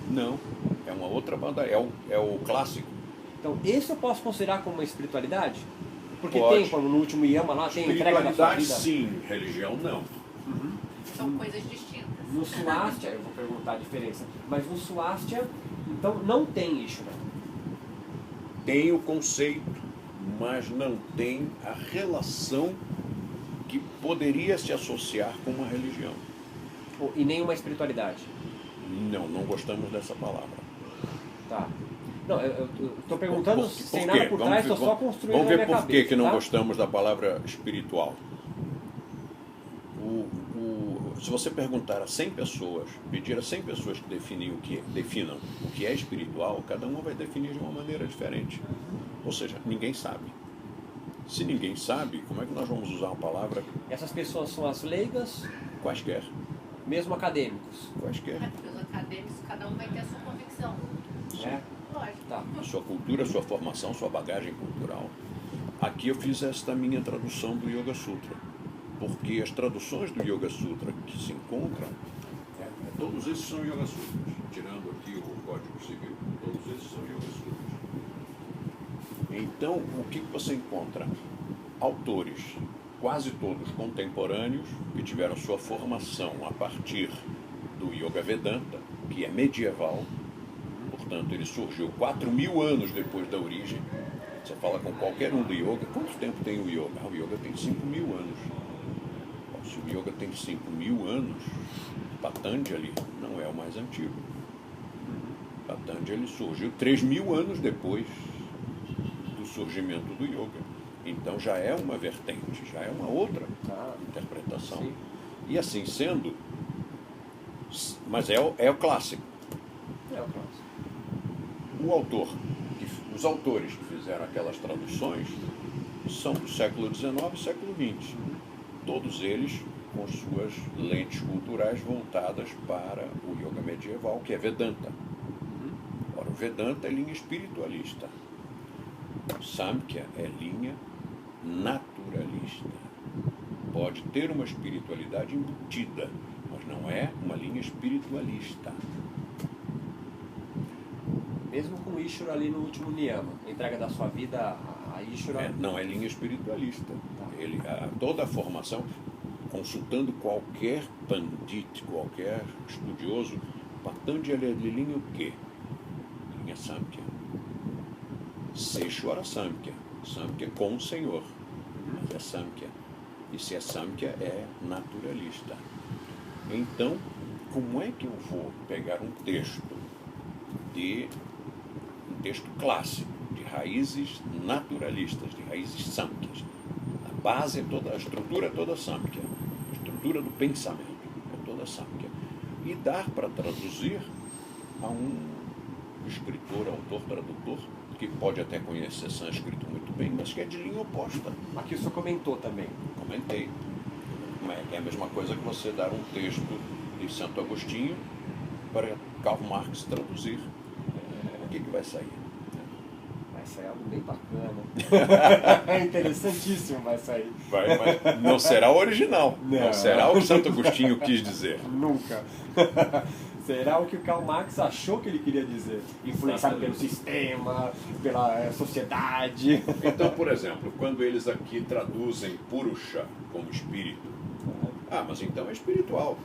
Não, é uma outra banda, é o clássico. Então, esse eu posso considerar como uma espiritualidade? Porque Pode. tem, como no último Yama lá, tem entrega da sua Espiritualidade, vida. sim. Religião, não. São coisas distintas. No Swastika, eu vou perguntar a diferença, mas no Swastika, então, não tem Ishvara. Tem o conceito, mas não tem a relação que poderia se associar com uma religião. E nem uma espiritualidade. Não gostamos dessa palavra. Tá. Não, eu estou perguntando sem nada por trás, estou só construindo Vamos ver na minha por cabeça, que não tá? gostamos da palavra espiritual. Se você perguntar a 100 pessoas, pedir a 100 pessoas que definam o que é espiritual, cada uma vai definir de uma maneira diferente. Ou seja, ninguém sabe. Se ninguém sabe, como é que nós vamos usar uma palavra? Essas pessoas são as leigas, Quaisquer. mesmo acadêmicos. Quaisquer. Porque os acadêmicos, cada um vai ter a sua convicção. Né? Lógico. Tá. Sua cultura, sua formação, sua bagagem cultural. Aqui eu fiz esta minha tradução do Yoga Sutra. Porque as traduções do Yoga Sutra que se encontram, todos esses são Yoga Sutras. Tirando aqui o Código Civil, todos esses são Yoga Sutras. Então, o que você encontra? Autores, quase todos contemporâneos, que tiveram sua formação a partir do Yoga Vedanta, que é medieval, portanto, ele surgiu 4.000 anos depois da origem. Você fala com qualquer um do Yoga, quanto tempo tem o Yoga? O Yoga tem 5.000 anos. Se o Yoga tem 5.000 anos, Patanjali não é o mais antigo. Patanjali surgiu 3.000 anos depois do surgimento do Yoga. Então já é uma vertente, já é uma outra interpretação. Sim. E assim sendo, mas é o clássico. É o clássico. O autor, os autores que fizeram aquelas traduções são do século XIX e século XX. Todos eles com suas lentes culturais voltadas para o yoga medieval, que é Vedanta. Ora, o Vedanta é linha espiritualista. O Samkhya é linha naturalista. Pode ter uma espiritualidade embutida, mas não é uma linha espiritualista. Mesmo com o Ishvara ali no último Niyama, entrega da sua vida a Ishvara. Não é linha espiritualista. Toda a formação, consultando qualquer pandit, qualquer estudioso, Patanjali é de linha o quê? Linha Samkhya. Seshwara Samkhya. Samkhya com o Senhor. Mas é Samkhya. E se é Samkhya, é naturalista. Então, como é que eu vou pegar um texto clássico, de raízes naturalistas, de raízes Samkhyas? A base é toda, a estrutura é toda Samkhya. A estrutura do pensamento é toda Samkhya. E dar para traduzir a um escritor, autor, tradutor, que pode até conhecer sânscrito muito bem, mas que é de linha oposta. Aqui o senhor comentou também. Comentei. É a mesma coisa que você dar um texto de Santo Agostinho para Karl Marx traduzir. O que vai sair? Vai sair algo bem bacana. É interessantíssimo vai sair. Mas não será o original. Não será o que Santo Agostinho quis dizer. Nunca. Será o que o Karl Marx achou que ele queria dizer. Influenciado pelo sistema, pela sociedade. Então, por exemplo, quando eles aqui traduzem Purusha como espírito, mas então é espiritual.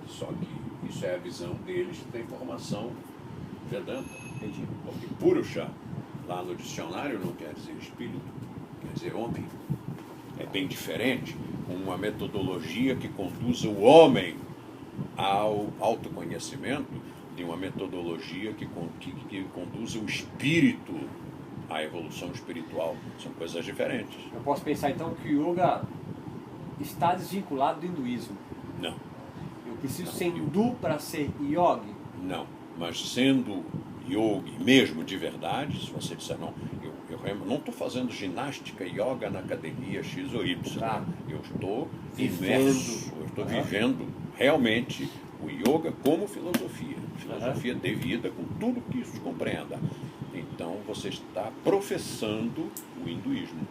Só que isso é a visão deles da informação Vedanta. Entendi. Porque Purusha, lá no dicionário, não quer dizer espírito, quer dizer homem. É bem diferente. Uma metodologia que conduza o homem ao autoconhecimento de uma metodologia que conduza o espírito à evolução espiritual. São coisas diferentes. Eu posso pensar então que o yoga está desvinculado do hinduísmo. Não. Eu preciso ser hindu para ser yogi? Não. Mas sendo yogi mesmo de verdade, se você disser não, eu não estou fazendo ginástica yoga na academia X ou Y. Tá. Eu estou imerso, eu estou vivendo realmente o yoga como filosofia de vida, com tudo que isso compreenda. Então você está professando o hinduísmo.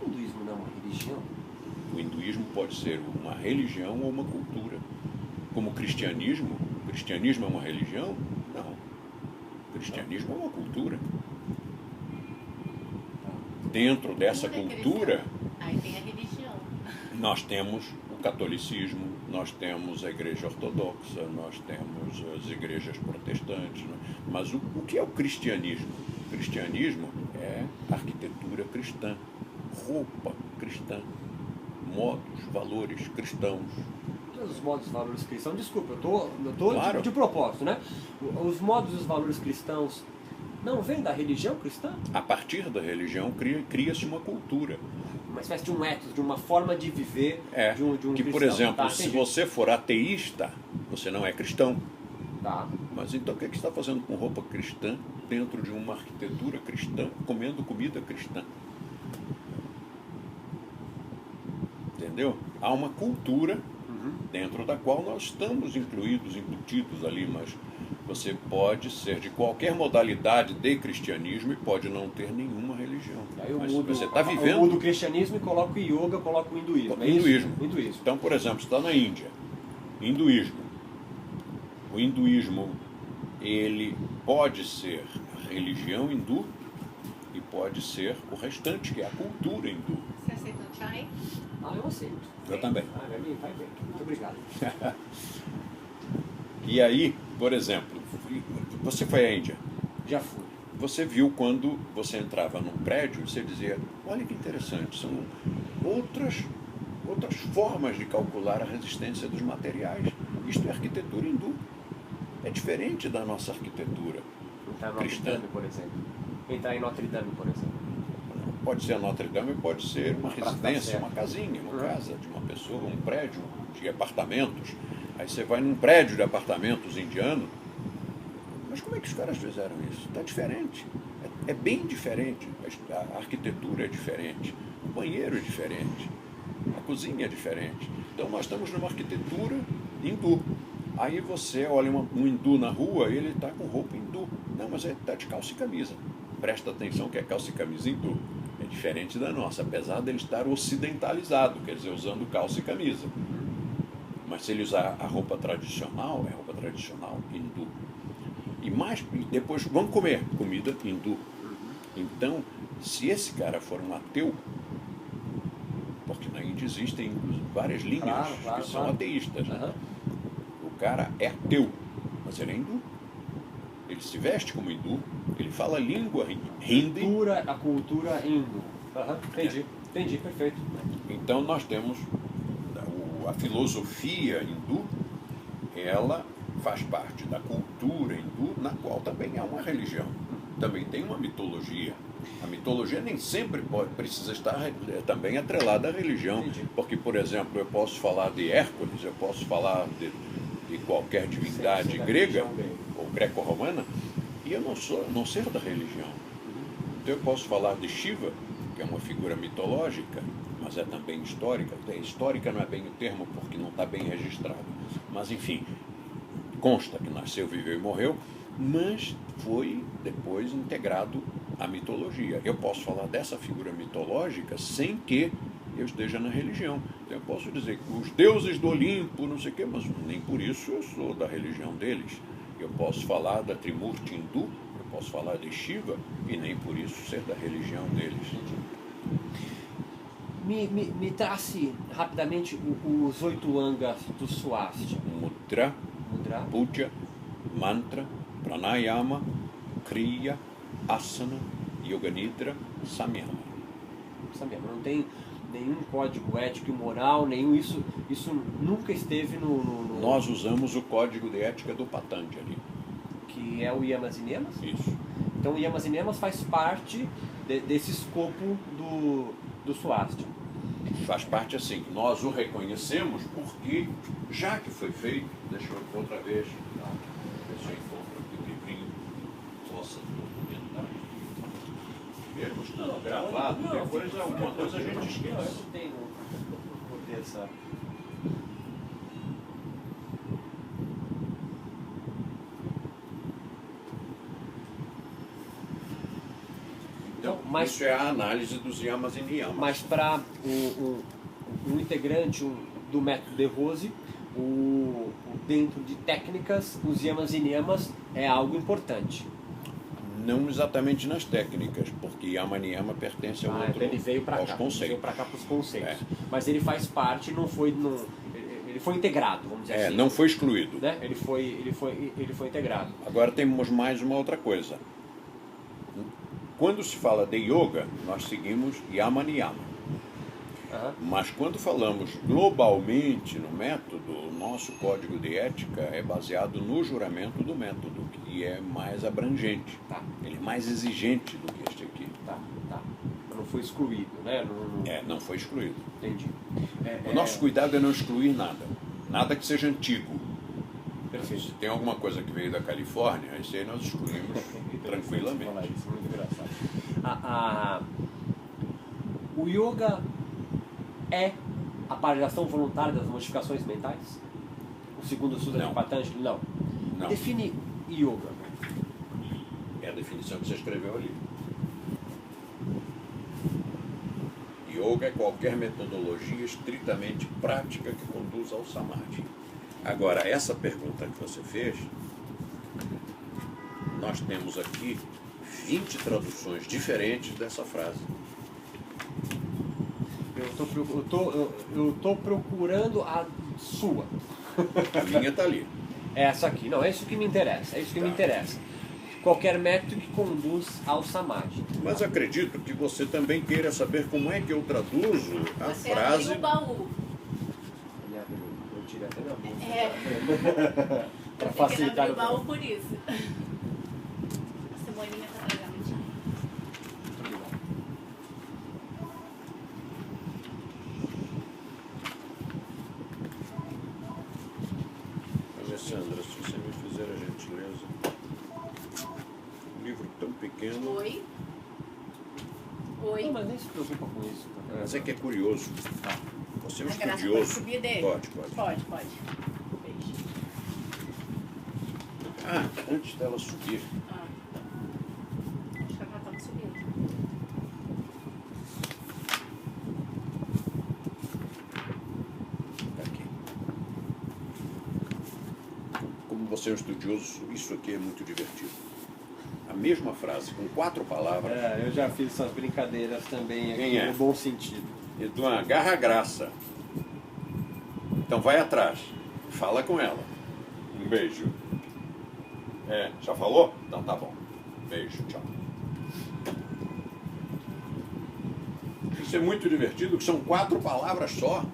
O hinduísmo não é uma religião? O hinduísmo pode ser uma religião ou uma cultura. Como o cristianismo é uma religião? Não. O cristianismo é uma cultura. Dentro dessa cultura, aí tem a religião. Nós temos o catolicismo, nós temos a igreja ortodoxa, nós temos as igrejas protestantes. Mas o que é o cristianismo? O cristianismo é arquitetura cristã, roupa cristã, modos, valores cristãos. os modos e valores cristãos, desculpa, eu tô Claro. de propósito, né? Os modos e os valores cristãos não vêm da religião cristã? A partir da religião cria-se uma cultura. Uma espécie de um ethos, de uma forma de viver de um que, cristão. por exemplo, Tá, se entendi. você for ateísta, você não é cristão. Tá. Mas então o que você está fazendo com roupa cristã, dentro de uma arquitetura cristã, comendo comida cristã? Entendeu? Há uma cultura dentro da qual nós estamos incluídos, embutidos ali, mas você pode ser de qualquer modalidade de cristianismo e pode não ter nenhuma religião. Aí eu Mas mudo, você está eu vivendo mudo o cristianismo e coloco o yoga, coloco o hinduísmo. o É isso? hinduísmo. Hinduísmo. Então, por exemplo, você está na Índia, hinduísmo. O hinduísmo, ele pode ser a religião hindu e pode ser o restante, que é a cultura hindu. Você aceitou chai? Ah, eu aceito. Eu também. Ah, vai bem. Muito obrigado. E aí, por exemplo, você foi à Índia. Já fui. Você viu quando você entrava num prédio, você dizia, olha que interessante, são outras formas de calcular a resistência dos materiais. Isto é arquitetura hindu. É diferente da nossa arquitetura. Entrar em Notre cristã. Dame, por exemplo. Entrar em Notre Dame, por exemplo. Pode ser a Notre Dame, pode ser uma Praça da residência, Sé. uma casinha, uma casa de uma pessoa, um prédio de apartamentos. Aí você vai num prédio de apartamentos indiano. Mas como é que os caras fizeram isso? Está diferente. É bem diferente. A arquitetura é diferente. O banheiro é diferente. A cozinha é diferente. Então nós estamos numa arquitetura hindu. Aí você olha um hindu na rua e ele está com roupa hindu. Não, mas ele está de calça e camisa. Presta atenção que é calça e camisa hindu. É diferente da nossa, apesar dele estar ocidentalizado, quer dizer, usando calça e camisa. Mas se ele usar a roupa tradicional, é roupa tradicional hindu. E depois vamos comer comida hindu. Então, se esse cara for um ateu, porque na Índia existem inclusive várias linhas que são ateístas, né? O cara é ateu, mas ele é hindu. Ele se veste como hindu, ele fala a língua hindi. A cultura hindu. Entendi, perfeito. Então nós temos a filosofia hindu, ela faz parte da cultura hindu, na qual também há uma religião, também tem uma mitologia. A mitologia nem sempre precisa estar também atrelada à religião, porque, por exemplo, eu posso falar de Hércules, eu posso falar de qualquer divindade grega ou greco-romana, e eu não ser da religião. Então eu posso falar de Shiva, que é uma figura mitológica, mas é também histórica. Histórica não é bem o termo, porque não está bem registrado. Mas, enfim, consta que nasceu, viveu e morreu, mas foi depois integrado à mitologia. Eu posso falar dessa figura mitológica sem que eu esteja na religião. Então eu posso dizer que os deuses do Olimpo, não sei o quê, mas nem por isso eu sou da religião deles. Eu posso falar da Trimurti hindu, eu posso falar de Shiva, e nem por isso ser da religião deles. Me trace rapidamente os 8 angas do Swastika. Mudra, Puja, Mantra, Pranayama, Kriya, Asana, Yoga Nidra, Samyama. Não tem nenhum código ético e moral, nenhum isso nunca esteve no... Nós usamos o código de ética do Patanjali. Que é o Yamas e Niyamas? Isso. Então o Yamas e Niyamas faz parte desse escopo do Swastika. Faz parte assim, nós o reconhecemos porque, já que foi feito, deixa eu outra vez, ver se eu encontro aqui o livrinho que possa documentar. Mesmo estando gravado, depois alguma coisa a gente esquece. Eu não tenho poder, sabe? Então, mas, isso é a análise dos yamas e niyamas. Mas para um integrante do método de Rose, dentro de técnicas, os yamas e niyamas é algo importante. Não exatamente nas técnicas, porque yama e niyama pertence ao outro, ele veio para cá, conceitos. veio para cá para os conceitos. Mas ele faz parte, ele foi integrado, vamos dizer assim. Não foi excluído. Né? Ele foi integrado. Agora temos mais uma outra coisa. Quando se fala de yoga, nós seguimos yama niyama. Mas quando falamos globalmente no método, nosso código de ética é baseado no juramento do método, que é mais abrangente. Tá. Ele é mais exigente do que este aqui. Tá. Não foi excluído, né? Não foi excluído. Entendi. O nosso cuidado é não excluir nada. Nada que seja antigo. Perfeito. Se tem alguma coisa que veio da Califórnia, isso aí nós excluímos tranquilamente. Falar isso, muito engraçado. O yoga é a paliação voluntária das modificações mentais? O segundo Sutra de Patanjali? Não. Define yoga. É a definição que você escreveu ali. Yoga é qualquer metodologia estritamente prática que conduz ao samadhi. Agora, essa pergunta que você fez, nós temos aqui 20 traduções diferentes dessa frase. Eu tô procurando a sua. A minha está ali. Essa aqui. Não, é isso que me interessa. É isso que me interessa. Qualquer método que conduz ao samadhi. Mas acredito que você também queira saber como é que eu traduzo a frase. Você abriu o baú. Eu tirei até minha bolsa. Para facilitar o baú por isso. A Simoninha está trazendo. Alessandra, se você me fizer a gentileza. Um livro tão pequeno. Oi. Não, mas nem se preocupa com isso. Mas é que é curioso. Você é um estudioso. Pode subir dele? Pode. Pode. Beijo. Antes dela subir. Acho que ela estava subindo. Aqui. Como você é um estudioso, isso aqui é muito divertido. A mesma frase, com 4 palavras. Eu já fiz essas brincadeiras também aqui, no bom sentido. Eduardo, agarra a graça. Então vai atrás. Fala com ela. Um beijo. Já falou? Então tá bom. Beijo, tchau. Isso é muito divertido, que são 4 palavras só.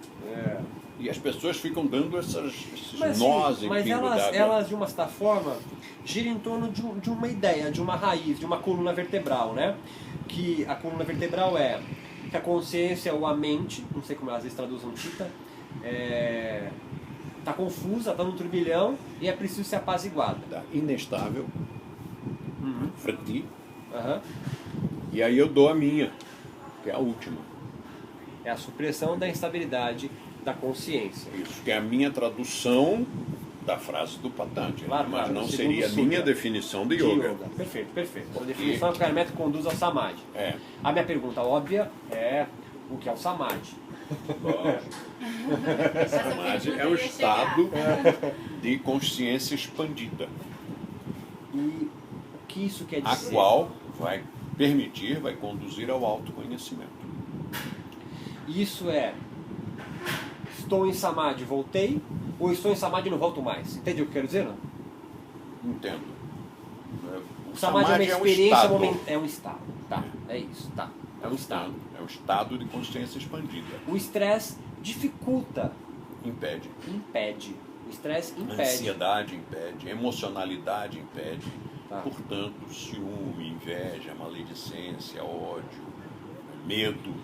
E as pessoas ficam dando esses nós em mas pingo d'água. elas, de uma certa forma, giram em torno de uma ideia, de uma raiz, de uma coluna vertebral, né? Que a coluna vertebral é que a consciência ou a mente, não sei como às vezes traduzem Tita, está confusa, está no turbilhão e é preciso ser apaziguada. Tá inestável, frati, Uhum. e aí eu dou a minha, que é a última. É a supressão da instabilidade da consciência. Isso, que é a minha tradução da frase do Patanjali, Claro, mas não segundo seria a sutra. minha definição de yoga. Perfeito. A definição é que o método conduz ao samadhi. A minha pergunta óbvia é o que é o samadhi? Samadhi é um estado de consciência expandida, E o que isso quer dizer? a qual vai permitir, vai conduzir ao autoconhecimento. Isso é, estou em samadhi, voltei, ou estou em samadhi e não volto mais? Entende o que eu quero dizer, não? Entendo. O samadhi é uma experiência momentânea. É um estado. Tá, é isso, tá. É um estado. É um estado de consciência expandida. O estresse dificulta, Impede. impede. O estresse A impede. ansiedade impede, a emocionalidade impede. Tá. Portanto, ciúme, inveja, maledicência, ódio, medo,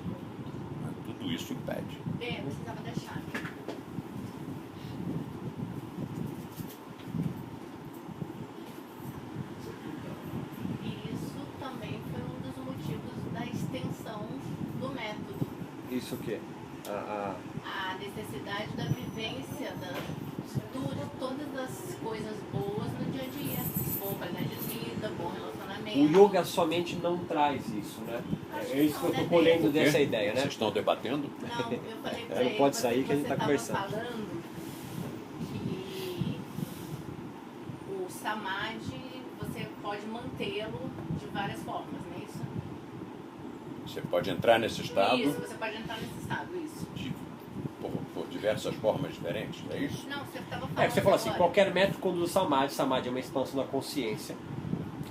tudo isso impede. Precisava da chave. E isso também foi um dos motivos da extensão do método. Isso o quê? A necessidade da vivência de todas as coisas boas no dia a dia. Boa qualidade de vida, bom relacionamento. O yoga somente não traz isso, né? É isso que eu estou colhendo dessa ideia, né? Vocês estão debatendo? Não, eu falei pra Não ele, pode sair que a gente tá tava conversando. falando que o samadhi, você pode mantê-lo de várias formas, não é isso? Você pode entrar nesse estado Isso, você pode entrar nesse estado, isso. por diversas formas diferentes, não é isso? Não, você estava falando Você falou assim, agora. qualquer método conduz ao samadhi. Samadhi é uma expansão da consciência.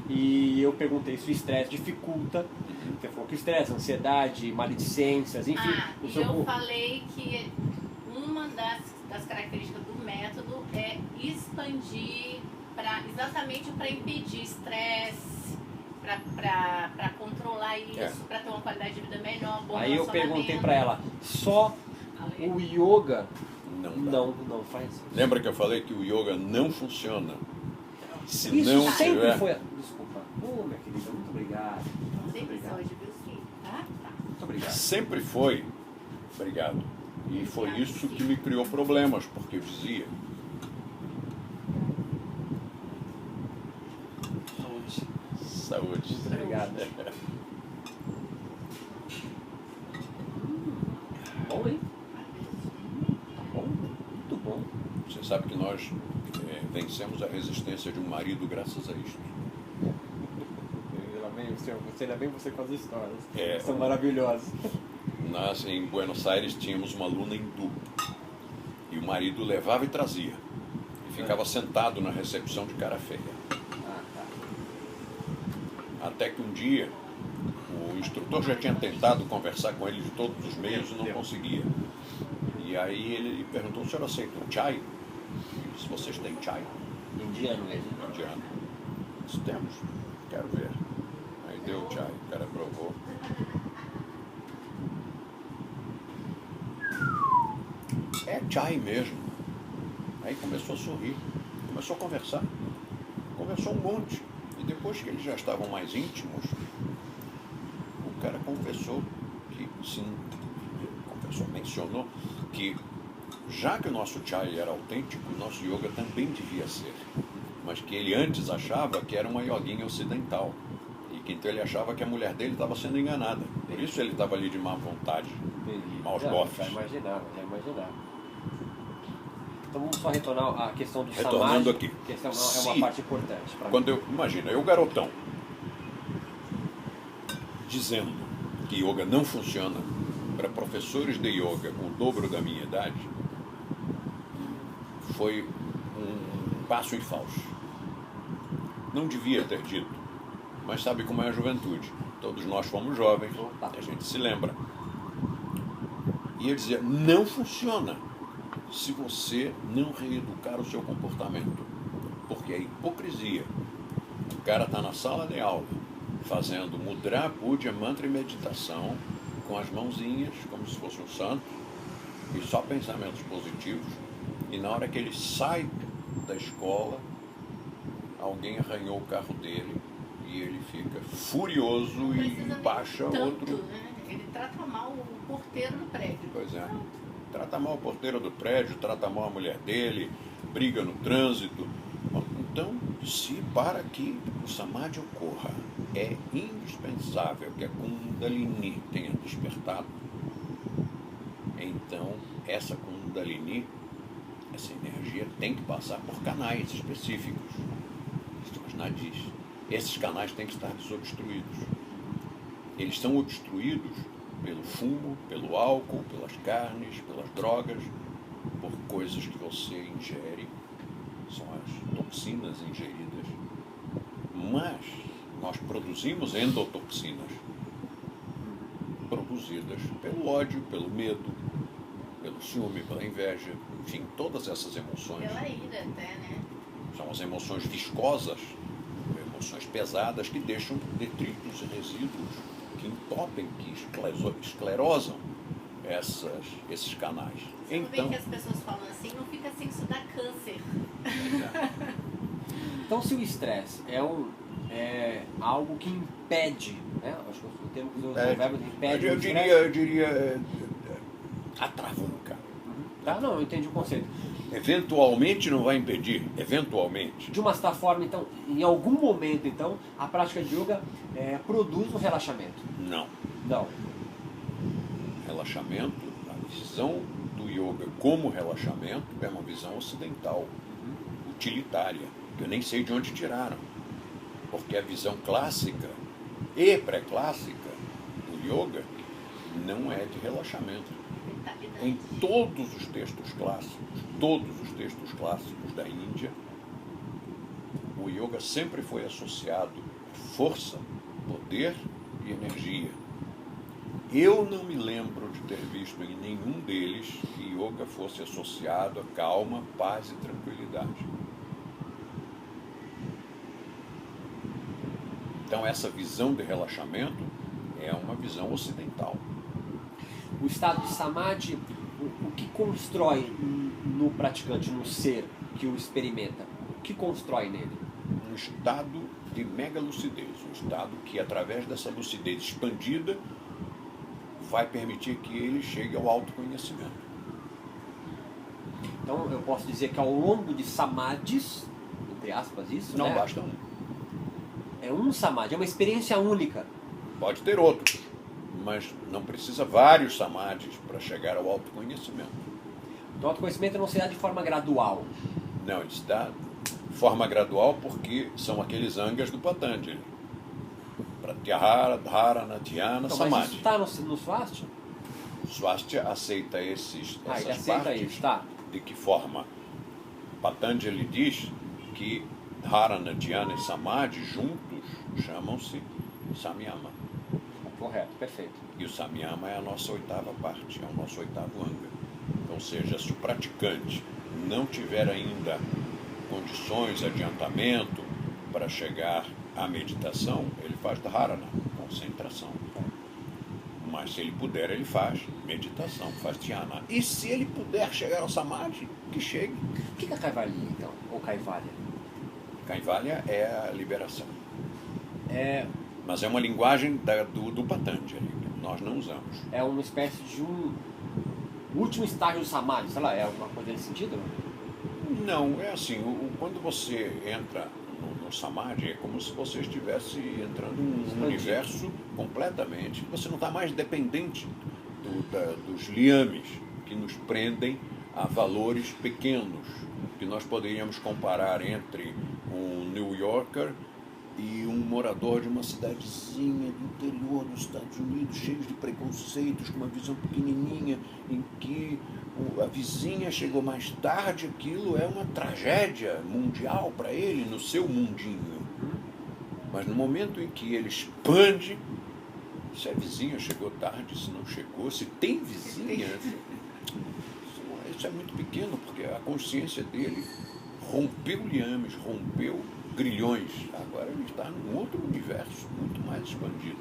E eu perguntei se o estresse dificulta. Você falou que o estresse, ansiedade, maledicências, enfim. E eu falei que uma das características do método expandir exatamente para impedir estresse, para controlar isso, para ter uma qualidade de vida melhor, bom Aí eu perguntei relacionamento. pra ela, só o yoga Não faz isso. Lembra que eu falei que o yoga não funciona? Se Isso não sempre tiver... foi... Desculpa. Minha querida, muito obrigado. Muito Tem obrigado. hoje, viu, sim? Tá? Muito obrigado. Sempre foi. Obrigado. E foi isso que me criou problemas, porque eu dizia... Saúde. Muito obrigado. Bom, hein? Tá bom? Muito bom. Você sabe que nós vencemos a resistência de um marido graças a isto. Ainda bem você com as histórias. É. São maravilhosas. Nós, em Buenos Aires, tínhamos uma aluna hindu. E o marido levava e trazia. E ficava sentado na recepção de cara feia. Até que um dia, o instrutor já tinha tentado conversar com ele de todos os meios e não conseguia. E aí ele perguntou, o senhor aceita um chai? Ele disse, vocês têm chai? Indiano mesmo. Indiano. Disse, temos. Quero ver. Aí deu o chai, o cara provou. É chai mesmo. Aí começou a sorrir, começou a conversar. Conversou um monte. E depois que eles já estavam mais íntimos, o cara confessou que, sim, mencionou que, já que o nosso chai era autêntico, o nosso yoga também devia ser. Mas que ele antes achava que era uma yoguinha ocidental. E que então ele achava que a mulher dele estava sendo enganada. Por isso ele estava ali de má vontade, maus bofes. Já imaginava. Então vamos só retornar à questão do Retornando samadhi, aqui. que essa é uma parte importante. Quando imagina, eu garotão, dizendo que yoga não funciona para professores de yoga com o dobro da minha idade, foi um passo em falso. Não devia ter dito, mas sabe como é a juventude. Todos nós fomos jovens, a gente se lembra. E ele dizia, não funciona se você não reeducar o seu comportamento, porque é hipocrisia. O cara está na sala de aula, fazendo mudra, puja, mantra e meditação, com as mãozinhas, como se fosse um santo, e só pensamentos positivos, e na hora que ele sai da escola, alguém arranhou o carro dele, e ele fica furioso e baixa outro... Né? Ele trata mal o porteiro do prédio. Pois é. Trata mal o porteiro do prédio, trata mal a mulher dele, briga no trânsito. Então, se para que o samadhi ocorra, é indispensável que a Kundalini tenha despertado, então essa Kundalini, essa energia tem que passar por canais específicos, que são os nadis. Esses canais têm que estar desobstruídos. Eles são obstruídos pelo fumo, pelo álcool, pelas carnes, pelas drogas, por coisas que você ingere, são as toxinas ingeridas. Mas nós produzimos endotoxinas, produzidas pelo ódio, pelo medo, pelo ciúme, pela inveja, enfim, todas essas emoções. Pela ira até, né? São as emoções viscosas, emoções pesadas que deixam detritos e resíduos, que entopem, que esclerosam esses canais. Você não vê que as pessoas falam assim, não fica assim, isso dá câncer. Então, se o estresse é algo que impede, né? Acho que o termo que você verbo impede o estresse. Eu diria atravanca. Tá? Não, eu entendi o conceito. Eventualmente não vai impedir, eventualmente. De uma certa forma, então, em algum momento, então, a prática de yoga produz um relaxamento. Não. Não. Relaxamento, a visão do yoga como relaxamento é uma visão ocidental, utilitária, que eu nem sei de onde tiraram. Porque a visão clássica e pré-clássica do yoga não é de relaxamento. Em todos os textos clássicos da Índia, o yoga sempre foi associado a força, poder e energia. Eu não me lembro de ter visto em nenhum deles que yoga fosse associado a calma, paz e tranquilidade. Então essa visão de relaxamento é uma visão ocidental. O estado de Samadhi, o que constrói no praticante, no ser que o experimenta? O que constrói nele? Um estado de mega lucidez, um estado que através dessa lucidez expandida vai permitir que ele chegue ao autoconhecimento. Então eu posso dizer que ao longo de samadhis, entre aspas isso, Não né? basta um. É um samadhi, é uma experiência única. Pode ter outros, mas não precisa vários samadhis para chegar ao autoconhecimento. Então o autoconhecimento não se dá de forma gradual. Não, ele se dá de forma gradual porque são aqueles angas do Patanjali. Pratyahara, Dharana, Dhyana, Então, mas Samadhi. isso está no Swastika? Swastika aceita Ele essas aceita partes. isso, tá. De que forma? Patanjali diz que Dharana, Dhyana e Samadhi juntos chamam-se Samyama. Correto, perfeito. E o Samyama é a nossa oitava parte, é o nosso oitavo anga. Ou seja, se o praticante não tiver ainda condições, adiantamento para chegar à meditação, ele faz Dharana, concentração. Mas se ele puder, ele faz meditação, faz dhyana. E se ele puder chegar ao Samadhi, que chegue. O que é Kaivalya, então? Ou Kaivalya? Kaivalya é a liberação. É, Mas é uma linguagem do Patanjali, que nós não usamos. é uma espécie de um último estágio do Samadhi, sei lá, é alguma coisa nesse sentido? Não, é assim, quando você entra no Samadhi, é como se você estivesse entrando num universo completamente. Você não está mais dependente dos liames que nos prendem a valores pequenos, que nós poderíamos comparar entre um New Yorker e um morador de uma cidadezinha do interior dos Estados Unidos, cheio de preconceitos, com uma visão pequenininha, em que a vizinha chegou mais tarde, aquilo é uma tragédia mundial para ele, no seu mundinho. Mas no momento em que ele expande, se a vizinha chegou tarde, se não chegou, se tem vizinha, isso é muito pequeno, porque a consciência dele rompeu liames, rompeu grilhões. Agora ele está num outro universo, muito mais expandido.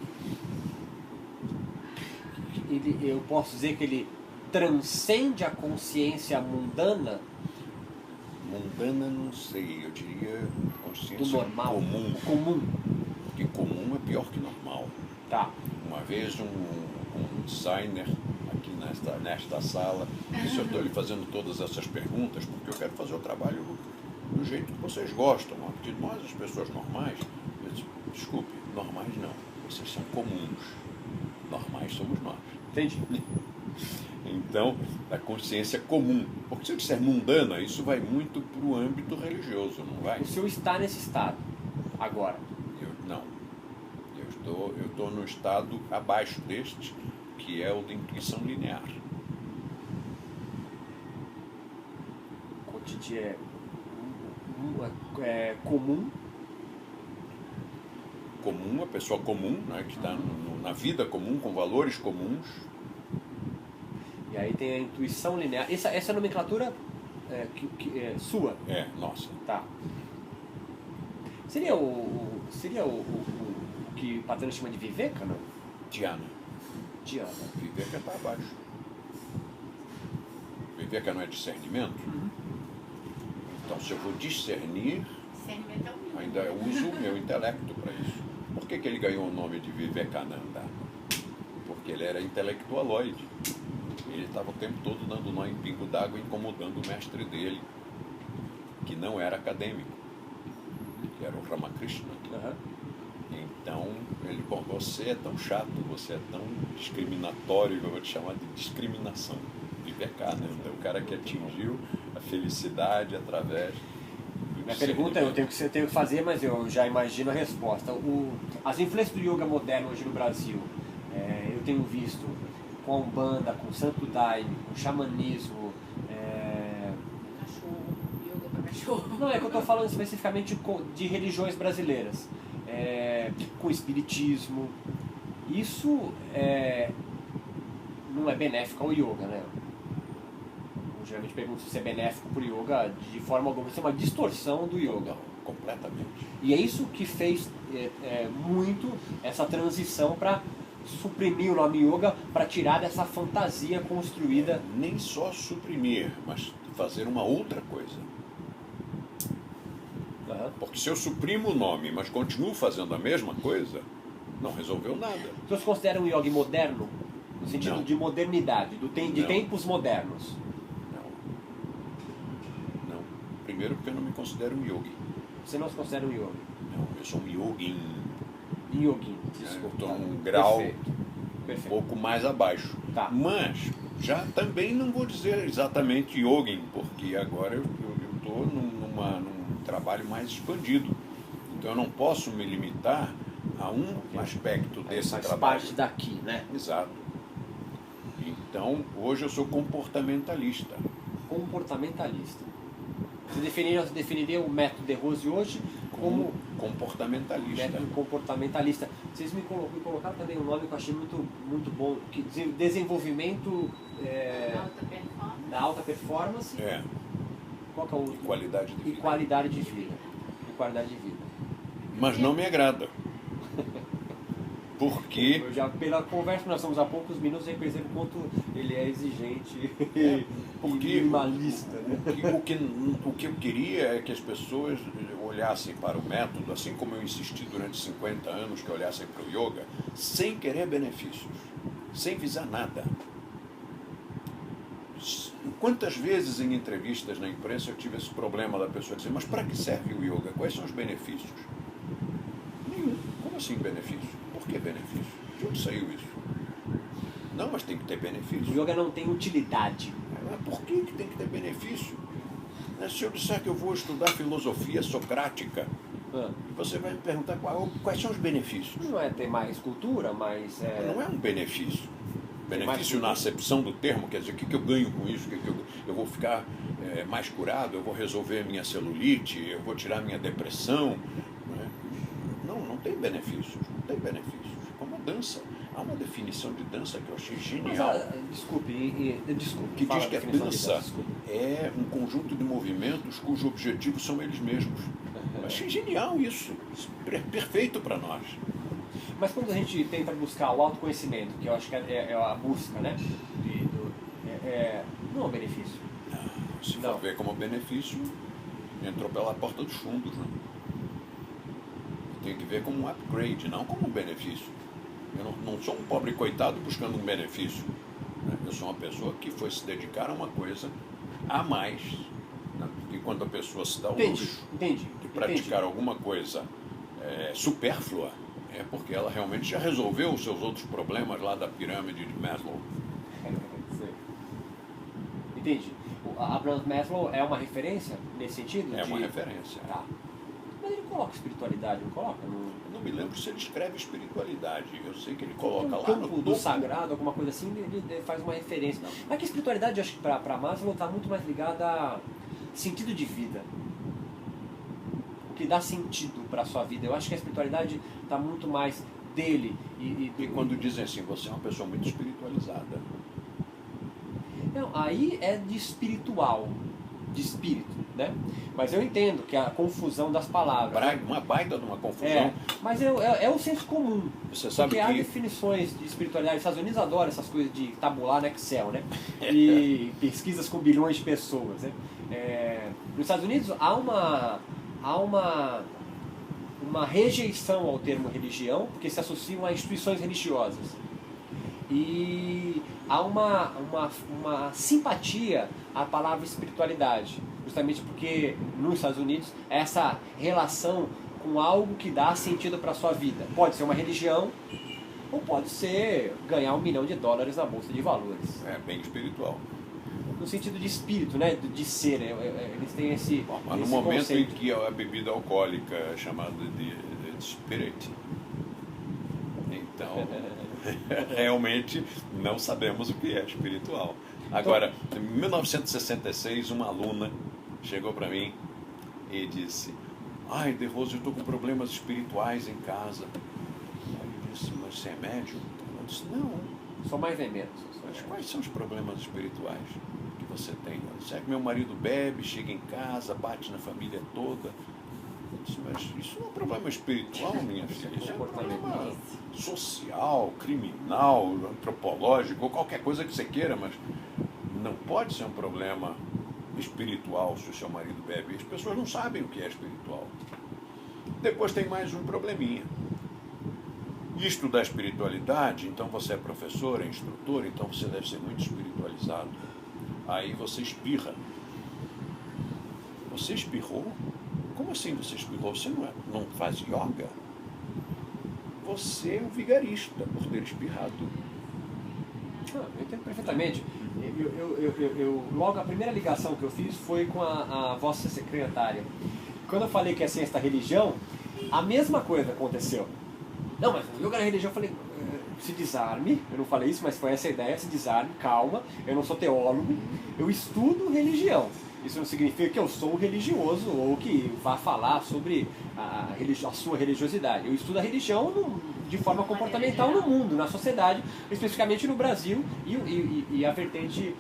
Eu posso dizer que ele transcende a consciência mundana? Mundana, não sei, eu diria consciência Do normal, comum. comum. Porque comum é pior que normal. Tá. Uma vez um designer aqui nesta sala disse: eu estou lhe fazendo todas essas perguntas porque eu quero fazer o trabalho do jeito que vocês gostam. Porque nós, as pessoas normais, eu disse, desculpe, normais não, vocês são comuns. Normais somos nós. Entendi. Então, a consciência comum. Porque se eu disser mundana, isso vai muito para o âmbito religioso, não vai? O senhor está nesse estado, agora. Não. Eu estou no estado abaixo deste, que é o da intuição linear. Cotidiano é comum. Comum, a pessoa comum, né, que está na vida comum, com valores comuns. E aí tem a intuição linear. Essa nomenclatura é sua? É, nossa. Tá. Seria o que Patanjali chama de Viveka, não? Dhyana. Dhyana. Viveka está abaixo. Viveka não é discernimento? Uhum. Então, se eu vou discernir, Discernimento é o mínimo. ainda uso o meu intelecto para isso. Por que ele ganhou o nome de Vivekananda? Porque ele era intelectualoide. Ele estava o tempo todo dando nó em pingo d'água, incomodando o mestre dele, que não era acadêmico, que era o Ramakrishna. Uhum. Então, ele, bom, você é tão chato, você é tão discriminatório, eu vou te chamar de discriminação. Vivekananda, o cara que atingiu a felicidade através do Minha pergunta eu tenho que fazer, mas eu já imagino a resposta. As influências do yoga moderno hoje no Brasil, eu tenho visto com a Umbanda, com o Santo Daime, com o xamanismo. Cachorro, yoga para cachorro. Não, é que eu estou falando especificamente de religiões brasileiras, com o espiritismo. Isso não é benéfico ao yoga, né? Eu geralmente pergunto se é benéfico para o yoga de forma alguma. Isso é uma distorção do yoga. completamente. E é isso que fez muito essa transição para suprimir o nome yoga, para tirar dessa fantasia construída. Nem só suprimir, mas fazer uma outra coisa. Porque se eu suprimo o nome, mas continuo fazendo a mesma coisa, não resolveu nada. Vocês consideram o yoga moderno? No sentido Não. de modernidade, de Não. tempos modernos? Não. Primeiro porque eu não me considero um yogi. Você não se considera um yogi? Não, eu sou um yogin. Yogi, Eu desculpa. estou num grau Perfeito. um Perfeito. pouco mais abaixo. Tá. Mas já também não vou dizer exatamente yogin, porque agora eu estou num trabalho mais expandido. Então eu não posso me limitar a um aspecto desse Faz trabalho. parte daqui, né? Exato. Então, hoje eu sou comportamentalista. Comportamentalista. Você definiria o método de Rose hoje como comportamentalista. método comportamentalista. Vocês me colocaram também um nome que eu achei muito bom, que desenvolvimento Alta performance. da alta performance. Qual que é o outro? Qualidade de E vida. qualidade de vida. E qualidade de vida. Mas não me agrada. Porque Eu já, pela conversa que nós estamos há poucos minutos, eu percebo o quanto ele é exigente e minimalista. Né? o que eu queria é que as pessoas olhassem para o método, assim como eu insisti durante 50 anos que olhassem para o yoga, sem querer benefícios, sem visar nada. Quantas vezes em entrevistas na imprensa eu tive esse problema da pessoa dizer, mas para que serve o yoga? Quais são os benefícios? Nenhum. Como assim benefício? Por que benefício? De onde saiu isso? Não, mas tem que ter benefício. O yoga não tem utilidade. Mas por que tem que ter benefício? Se eu disser que eu vou estudar filosofia socrática, você vai me perguntar quais são os benefícios? Não é ter mais cultura, mas... Não é um benefício. Benefício na acepção do termo, quer dizer, o que eu ganho com isso? Eu vou ficar mais curado, eu vou resolver minha celulite, eu vou tirar minha depressão. Não tem benefícios, não tem benefícios. Como a dança. Há uma definição de dança que eu achei genial. Mas, desculpe. Que diz que a dança é um conjunto de movimentos cujos objetivos são eles mesmos. Eu achei genial isso. Perfeito para nós. Mas quando a gente tenta buscar o autoconhecimento, que eu acho que é a busca, né? Não é um benefício. Se for ver como benefício, entrou pela porta dos fundos. Né? Tem que ver como um upgrade, não como um benefício. Eu não sou um pobre coitado buscando um benefício. Né? Eu sou uma pessoa que foi se dedicar a uma coisa a mais. Né? E quando a pessoa se dá o luxo de praticar alguma coisa supérflua, é porque ela realmente já resolveu os seus outros problemas lá da pirâmide de Maslow. Entendi. A Abraham Maslow é uma referência nesse sentido? É uma referência. Tá. Mas ele coloca espiritualidade, não coloca? Não me lembro se ele escreve espiritualidade. Eu sei que ele coloca lá campo no do sagrado, alguma coisa assim, ele faz uma referência. Mas que a espiritualidade, acho que para Maslow está muito mais ligada a sentido de vida. O que dá sentido para a sua vida. Eu acho que a espiritualidade está muito mais dele. E quando dizem assim, você é uma pessoa muito espiritualizada. Não, aí é de espiritual, de espírito, né? Mas eu entendo que a confusão das palavras... Uma baita de uma confusão. Mas é o senso comum. Você sabe porque há definições de espiritualidade. Os Estados Unidos adoram essas coisas de tabular no Excel, né? E pesquisas com bilhões de pessoas, né? Nos Estados Unidos há uma rejeição ao termo religião, porque se associam a instituições religiosas. E há uma simpatia à palavra espiritualidade, justamente porque nos Estados Unidos essa relação com algo que dá sentido para a sua vida. Pode ser uma religião ou pode ser ganhar $1 milhão na bolsa de valores. É bem espiritual. No sentido de espírito, né? De ser. Eles têm esse. Mas no esse momento conceito. em que a bebida alcoólica é chamada de spirit, então realmente não sabemos o que é espiritual. Agora, em 1966, uma aluna chegou para mim e disse: ai, De Rose, eu estou com problemas espirituais em casa. Aí eu disse: mas você é médium? Ela disse: não. Sou mais nem menos. Mas quais são os problemas espirituais que você tem? Ela disse: é que meu marido bebe, chega em casa, bate na família toda. Eu Mas isso não é um problema espiritual, minha filha. Isso é um problema social, criminal, antropológico, ou qualquer coisa que você queira, mas não pode ser um problema espiritual se o seu marido bebe. As pessoas não sabem o que é espiritual. Depois tem mais um probleminha. Isto da espiritualidade, então você é professor, é instrutor, então você deve ser muito espiritualizado. Aí você espirra. Você espirrou? Como assim você espirrou? Você não faz yoga? Você é um vigarista por ter espirrado. Eu entendo perfeitamente. Logo, a primeira ligação que eu fiz foi com a vossa secretária. Quando eu falei que é ciência da religião, a mesma coisa aconteceu. Não, mas o yoga era religião, eu falei, se desarme, eu não falei isso, mas foi essa a ideia, se desarme, calma, eu não sou teólogo, eu estudo religião. Isso não significa que eu sou um religioso ou que vá falar sobre a sua religiosidade. Eu estudo a religião de forma comportamental no mundo, na sociedade, especificamente no Brasil e a vertente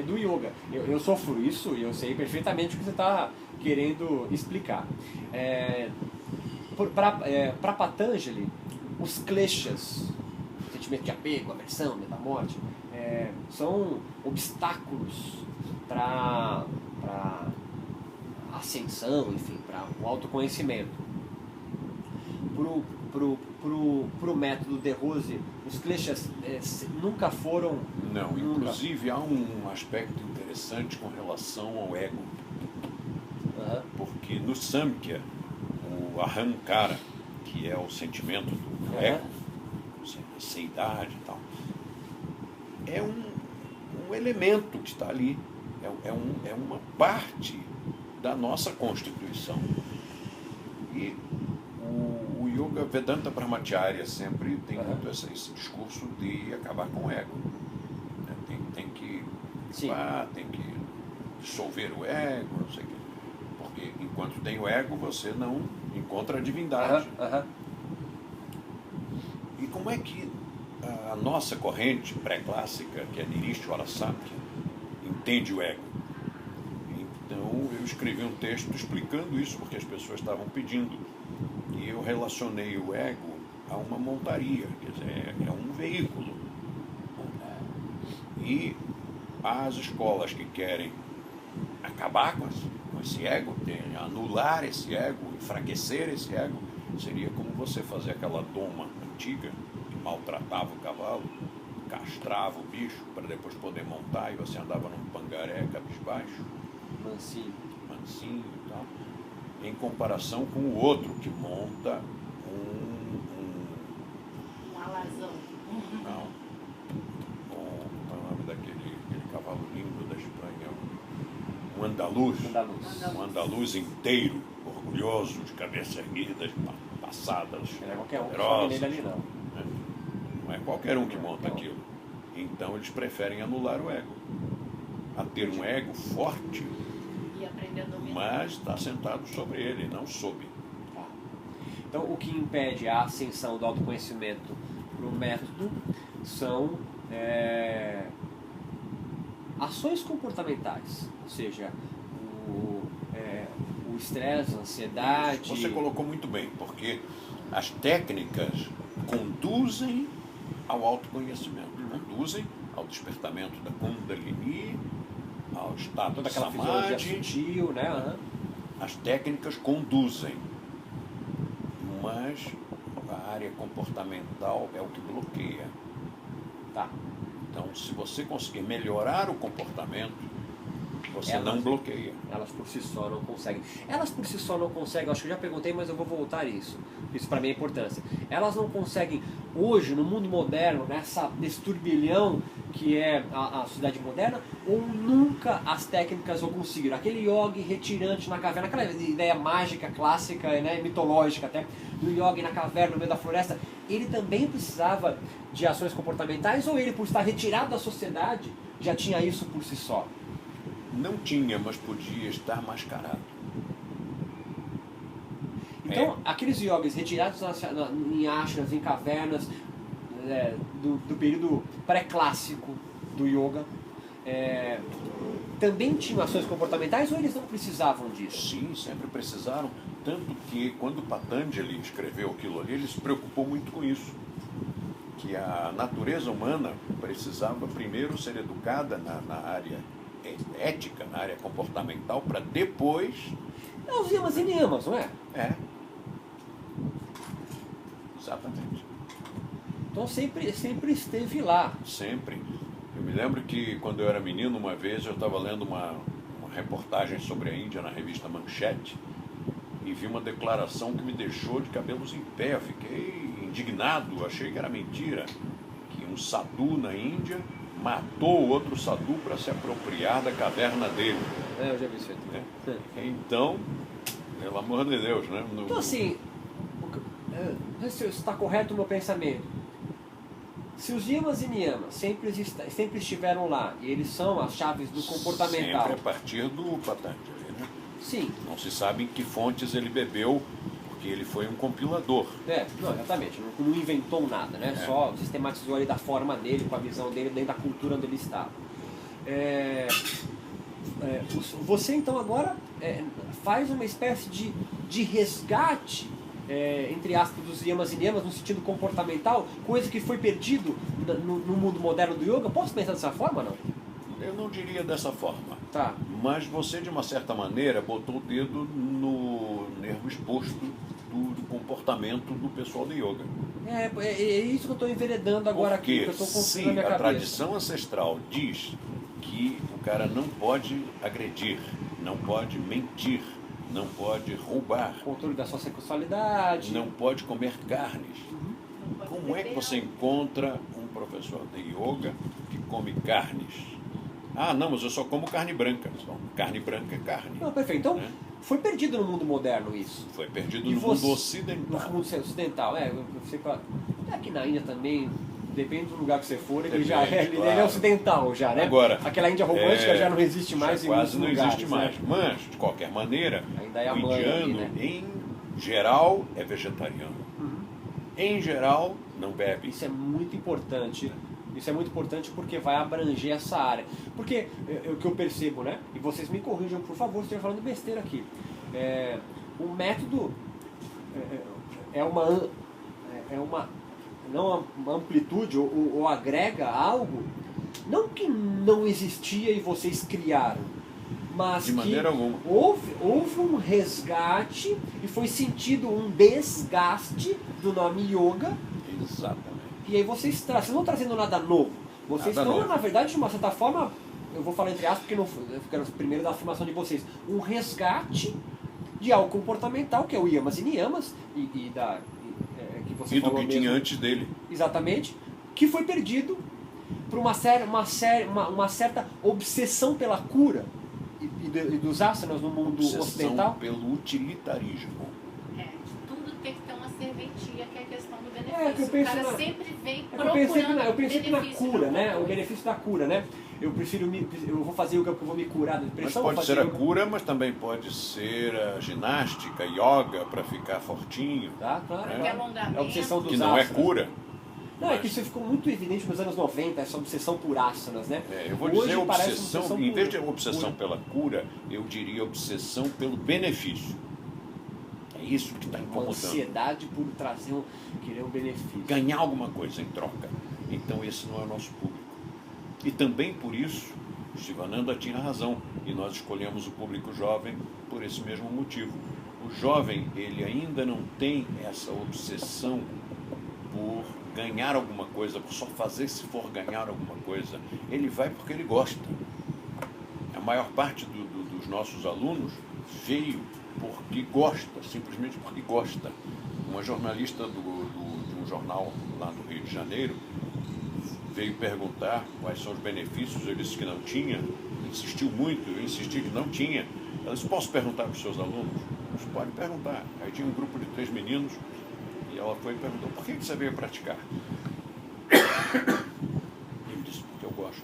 do yoga. Eu sofro isso e eu sei perfeitamente o que você está querendo explicar. Para Patanjali, os kleshas, sentimento de apego, aversão, medo da morte, são obstáculos para ascensão, enfim, para o autoconhecimento. Pro método de Rose, os kleshas nunca foram... Não, inclusive há um aspecto interessante com relação ao ego. Porque no Samkhya, o Ahankara, que é o sentimento do ego, a seidade e tal, é um elemento que está ali, é uma parte da nossa constituição. E o Yoga Vedanta Brahmacharya sempre tem muito esse discurso de acabar com o ego. Tem que dissolver o ego, não sei o quê. Porque enquanto tem o ego, você não encontra a divindade. E como é que a nossa corrente pré-clássica, que é Nirishwara Samkhya, entende o ego? Então eu escrevi um texto explicando isso, porque as pessoas estavam pedindo. E eu relacionei o ego a uma montaria, quer dizer, é um veículo. E as escolas que querem acabar com esse ego, anular esse ego, enfraquecer esse ego, seria como você fazer aquela doma antiga que maltratava o cavalo, castrava o bicho para depois poder montar, e você andava num pangaré cabisbaixo, mansinho e tal, em comparação com o outro que monta um alazão. Não. Qual é o nome daquele cavalo lindo da Espanha? Um andaluz. Um andaluz inteiro, orgulhoso, de cabeça erguida, passadas, poderosas. Não é qualquer um que monta aquilo. Então eles preferem anular o ego. A ter um ego forte, E aprender a dominar. mas está sentado sobre ele, não sob. Então, o que impede a ascensão do autoconhecimento para o método são ações comportamentais, ou seja, o estresse, a ansiedade... Você colocou muito bem, porque as técnicas conduzem ao autoconhecimento, conduzem ao despertamento da Kundalini, ao estado toda de aquela fisiologia Samadhi. sutil, né? As técnicas conduzem, mas a área comportamental é o que bloqueia. Tá. Então, se você conseguir melhorar o comportamento, você não bloqueia. Elas por si só não conseguem. Elas por si só não conseguem, acho que eu já perguntei, mas eu vou voltar a isso. Isso para mim é importância. Elas não conseguem, hoje, no mundo moderno, nesse turbilhão que é a sociedade moderna, ou nunca as técnicas vão conseguir. Aquele yogi retirante na caverna, aquela ideia mágica, clássica, né, mitológica até, do yogi na caverna, no meio da floresta, ele também precisava de ações comportamentais, ou ele, por estar retirado da sociedade, já tinha isso por si só? Não tinha, mas podia estar mascarado. Então, aqueles yogis retirados em ashrams, em cavernas, do período pré-clássico do yoga, também tinham ações comportamentais ou eles não precisavam disso? Sim, sempre precisaram. Tanto que quando Patanjali escreveu aquilo ali, ele se preocupou muito com isso. Que a natureza humana precisava primeiro ser educada na área ética, na área comportamental, para depois... É os yamas e niyamas, não é? É. Exatamente. Então sempre esteve lá. Sempre. Eu me lembro que quando eu era menino, uma vez eu estava lendo uma reportagem sobre a Índia na revista Manchete e vi uma declaração que me deixou de cabelos em pé. Eu fiquei indignado, achei que era mentira. Que um sadhu na Índia matou outro sadhu para se apropriar da caverna dele. Eu já vi isso aí. Então, pelo amor de Deus, né? Então assim, se está correto o meu pensamento. Se os yamas e niyamas sempre estiveram lá, e eles são as chaves do comportamental... Sempre a partir do Patanjali, né? Sim. Não se sabe em que fontes ele bebeu, porque ele foi um compilador. Não, exatamente. Não inventou nada, né? Só sistematizou ali da forma dele, com a visão dele, dentro da cultura onde ele estava. Você então agora faz uma espécie de resgate, entre aspas, dos yamas e niyamas no sentido comportamental, coisa que foi perdido no mundo moderno do yoga. Posso pensar dessa forma ou não? Eu não diria dessa forma. Tá. Mas você, de uma certa maneira, botou o dedo no nervo exposto do comportamento do pessoal do yoga. É isso que eu estou enveredando agora aqui, que eu estou construindo na minha cabeça. A tradição ancestral diz que o cara não pode agredir, não pode mentir, não pode roubar. Controle da sua sexualidade. Não pode comer carnes. Como é que você encontra um professor de yoga que come carnes? Ah, não, mas eu só como carne branca. Então, carne branca é carne. Não, perfeito. Então, foi perdido no mundo moderno isso. Foi perdido no mundo ocidental. No mundo ocidental, aqui na Índia também, depende do lugar que você for, ele é ocidental já, né? Agora, aquela Índia romântica já não existe mais em quase muitos não lugares, existe mais. né? Mas, de qualquer maneira, ainda é a o mãe indiano, ali, né? em geral, é vegetariano. Em geral, não bebe. Isso é muito importante. Isso é muito importante porque vai abranger essa área. Porque o que eu percebo, né? E vocês me corrijam, por favor, se estiver falando besteira aqui. O método não uma amplitude ou agrega algo, não que não existia e vocês criaram, mas de maneira alguma. Houve um resgate e foi sentido um desgaste do nome yoga. Exatamente. E aí vocês não estão trazendo nada novo. Vocês estão, na verdade, de uma certa forma, eu vou falar entre aspas, porque eu quero primeiro da afirmação de vocês, um resgate de algo comportamental, que é o yamas e niyamas, que você falou do que tinha antes dele. Exatamente, que foi perdido por uma certa obsessão pela cura e dos asanas no mundo ocidental. Pelo utilitarismo. Tudo tem que ter uma serventia, que é a questão do benefício. O cara sempre vem procurando eu pensei na cura, né? O benefício da cura, né? Eu vou fazer o que eu vou me curar da depressão. Mas pode ser a cura, mas também pode ser a ginástica, yoga, para ficar fortinho. Tá, claro. Alongamento. A obsessão dos que não asanas. é cura. Não, é que isso ficou muito evidente nos anos 90, essa obsessão por asanas, né? Eu vou dizer obsessão, em vez de obsessão pela cura, eu diria obsessão pelo benefício. É isso que está incomodando. Ansiedade por querer um benefício. Ganhar alguma coisa em troca. Então esse não é o nosso público. E também por isso, Sivananda tinha razão, e nós escolhemos o público jovem por esse mesmo motivo. O jovem, ele ainda não tem essa obsessão por ganhar alguma coisa, por só fazer se for ganhar alguma coisa. Ele vai porque ele gosta. A maior parte dos nossos alunos veio porque gosta, simplesmente porque gosta. Uma jornalista de um jornal lá do Rio de Janeiro veio perguntar quais são os benefícios, eu disse que não tinha, insistiu muito, eu insisti que não tinha. Ela disse, posso perguntar para os seus alunos? Você pode perguntar. Aí tinha um grupo de 3 meninos, e ela foi e perguntou, por que você veio praticar? Ele disse, porque eu gosto.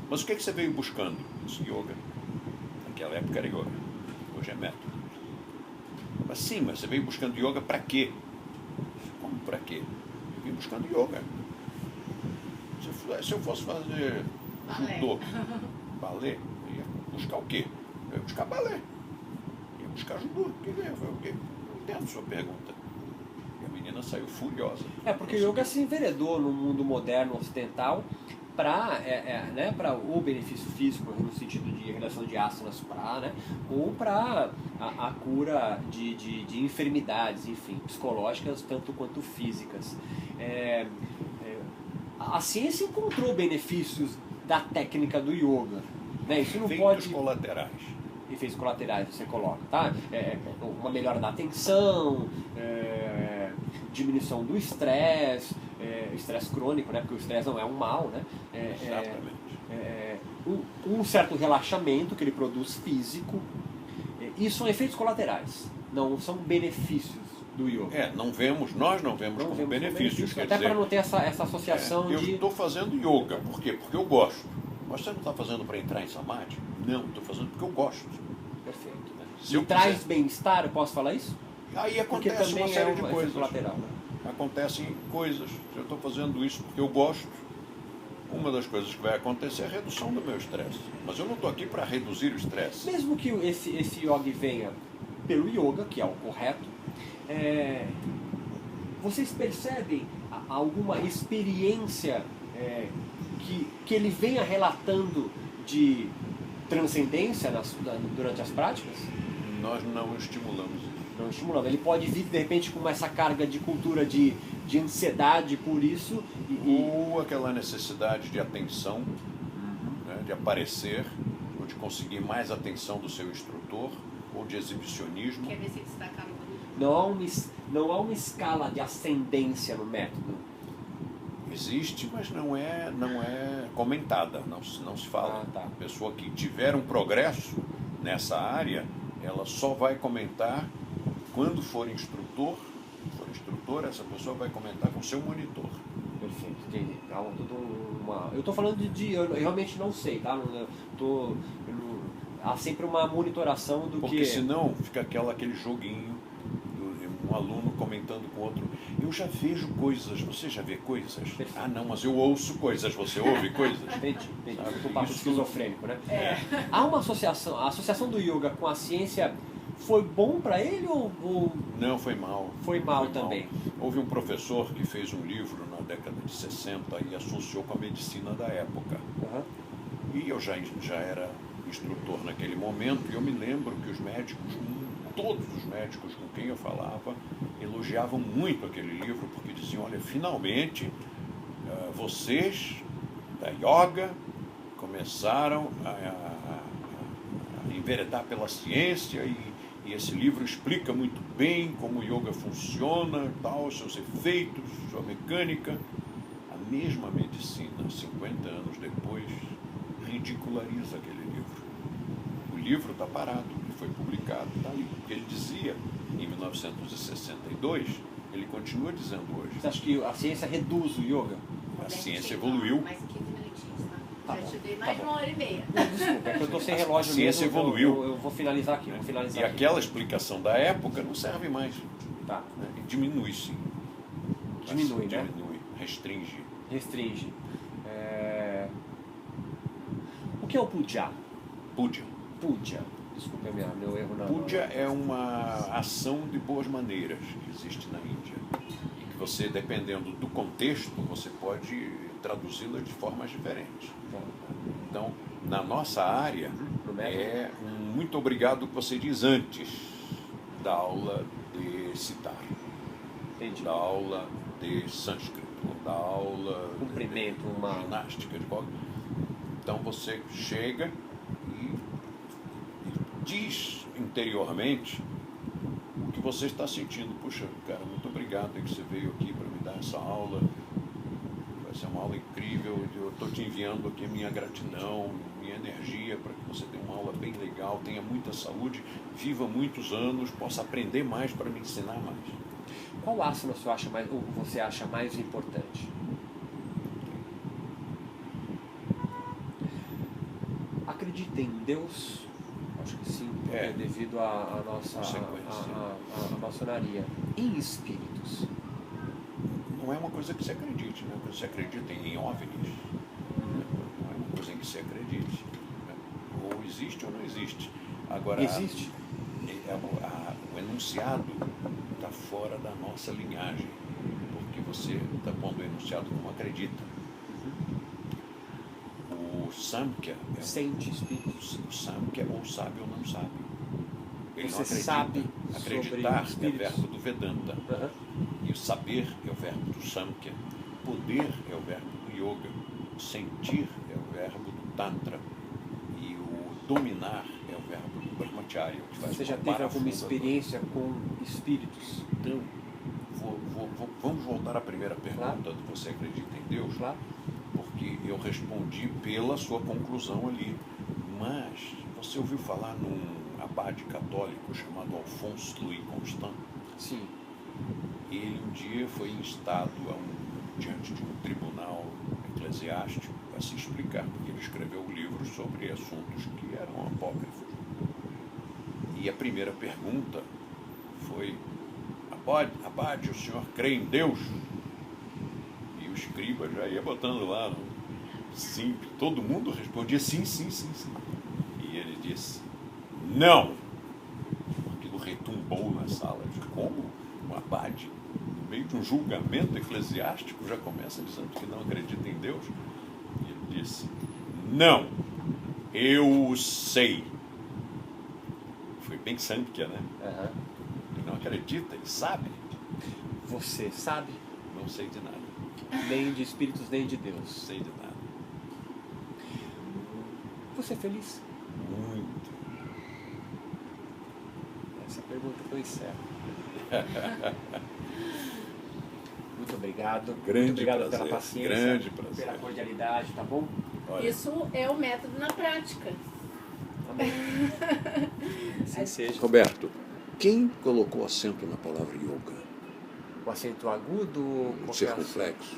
Mas o que você veio buscando? Eu disse, yoga. Naquela época era yoga, hoje é método. Mas sim, mas você veio buscando yoga para quê? Como para quê? Eu vim buscando yoga. Se eu fosse fazer judô, balé, eu ia buscar o quê? Eu ia buscar balé. Ia buscar judô. Foi o quê? Não entendo a sua pergunta. E a menina saiu furiosa. Porque o yoga se enveredou no mundo moderno ocidental para né, o benefício físico, no sentido de realização de asanas, ou para a cura de enfermidades, enfim, psicológicas tanto quanto físicas. A ciência encontrou benefícios da técnica do yoga, né? Isso não Efeitos colaterais. Efeitos colaterais você coloca, tá? Uma melhora da atenção, diminuição do estresse, estresse crônico, né? Porque o estresse não é um mal, né? Exatamente. Um certo relaxamento que ele produz físico. Isso são efeitos colaterais, não são benefícios do yoga. Nós não vemos como benefícios. Até para não ter essa associação eu estou fazendo yoga, por quê? Porque eu gosto. Mas você não está fazendo para entrar em samadhi? Não, estou fazendo porque eu gosto. Perfeito. Né? Se eu traz bem-estar, eu posso falar isso? Aí acontece uma série de coisas. Colateral, né? Acontecem coisas. Se eu estou fazendo isso porque eu gosto, uma das coisas que vai acontecer é a redução do meu estresse. Mas eu não estou aqui para reduzir o estresse. Mesmo que esse yoga venha pelo yoga, que é o correto, vocês percebem alguma experiência que ele venha relatando de transcendência durante as práticas? Nós não estimulamos isso. Não estimulando. Ele pode vir, de repente, com essa carga de cultura de ansiedade por isso. Ou aquela necessidade de atenção, né, de aparecer, ou de conseguir mais atenção do seu instrutor, ou de exibicionismo. Quer ver se destacar no grupo? Não há uma escala de ascendência no método. Existe, mas não é comentada, não se fala. Tá. A pessoa que tiver um progresso nessa área, ela só vai comentar quando for instrutor, essa pessoa vai comentar com seu monitor. Perfeito, entendi. Eu estou falando eu realmente não sei, tá? Há sempre uma monitoração do Porque senão fica aquele joguinho de um aluno comentando com outro. Eu já vejo coisas, você já vê coisas? Perfeito. Ah, não, mas eu ouço coisas, você ouve coisas? Entendi. Sabe? O papo Isso... esquizofrênico, né? Há uma associação, a associação do yoga com a ciência foi bom para ele ou... Não, foi mal. Foi mal também. Houve um professor que fez um livro na década de 60 e associou com a medicina da época. Uhum. E eu já era instrutor naquele momento e eu me lembro que os médicos, todos os médicos com quem eu falava, elogiavam muito aquele livro porque diziam, olha, finalmente vocês da yoga começaram a enveredar pela ciência e esse livro explica muito bem como o yoga funciona, tal, seus efeitos, sua mecânica. A mesma medicina, 50 anos depois, ridiculariza aquele livro. O livro está parado, ele foi publicado, está ali. O que ele dizia em 1962, ele continua dizendo hoje. Você acha que a ciência reduz o yoga? A ciência evoluiu. Mais 15 minutinhos, tá? Tá Já bom, te dei tá mais bom. de 1h30. Desculpa, é que eu estou sem relógio A ciência mesmo, evoluiu. Eu vou finalizar aqui, E aquela explicação da época não serve mais. Tá. Né? E diminui, sim. Diminui, né? Diminui, restringe. Restringe. O que é o puja? Puja. Puja. Desculpa meu erro na... Puja é uma ação de boas maneiras que existe na Índia. E que você, dependendo do contexto, você pode traduzi-la de formas diferentes. Então, na nossa área, é um muito obrigado que você diz antes da aula de citar, da aula de sânscrito, da aula cumprimento, de ginástica. Então você chega e diz interiormente o que você está sentindo. Puxa, cara, muito obrigado que você veio aqui para me dar essa aula. Vai ser uma aula incrível. Eu estou te enviando aqui a minha gratidão, minha energia para que você tenha uma aula bem legal, tenha muita saúde, viva muitos anos, possa aprender mais para me ensinar mais. Qual asana você acha mais importante? Acredita em Deus? Acho que sim, devido à nossa maçonaria. Em espíritos? Não é uma coisa que você acredite, né? Você acredita em OVNIs, não é uma coisa em que você acredite. ou existe ou não existe. Agora, Existe? O enunciado está fora da nossa linhagem, porque você está pondo o enunciado como acredita. O Samkhya Sente espíritos. o Samkhya ou sabe ou não sabe. Ele Você não acredita. sabe Acreditar sobre é espíritos. verbo do Vedanta. Aham. E o saber é o verbo do Samkhya. Poder é o verbo do Yoga. Sentir é o verbo do Tantra. E o dominar é o verbo do Brahmacharya. Que faz Você já uma teve alguma parafusa experiência com espíritos? toda. Então, vamos voltar à primeira pergunta Claro. do você acredita em Deus? Claro. Porque eu respondi pela sua conclusão ali. Mas você ouviu falar num abade católico chamado Alphonse Louis Constant? Sim. Ele um dia foi instado diante de um tribunal eclesiástico a se explicar, porque ele escreveu livros sobre assuntos que eram apócrifos. E a primeira pergunta foi: abade, o senhor crê em Deus? E o escriba já ia botando lá, sim, todo mundo respondia sim. E ele disse: não! Aquilo retumbou na sala. De como um abade, no meio de um julgamento eclesiástico, já começa dizendo que não acredita em Deus? E ele disse: não! Eu sei! Foi bem Samkhya, né? Aham. Ele não acredita, ele sabe. Você sabe? Não sei de nada. Nem de espíritos, nem de Não Deus. sei de nada. Você é feliz? Muito. Essa pergunta eu encerro. Muito obrigado. Grande Muito obrigado prazer, pela paciência. grande prazer. Pela cordialidade, tá bom? Olha, Isso é o método na prática. Amém. Assim seja. Roberto, quem colocou acento na palavra yoga? O acento agudo. Um qualquer circunflexo?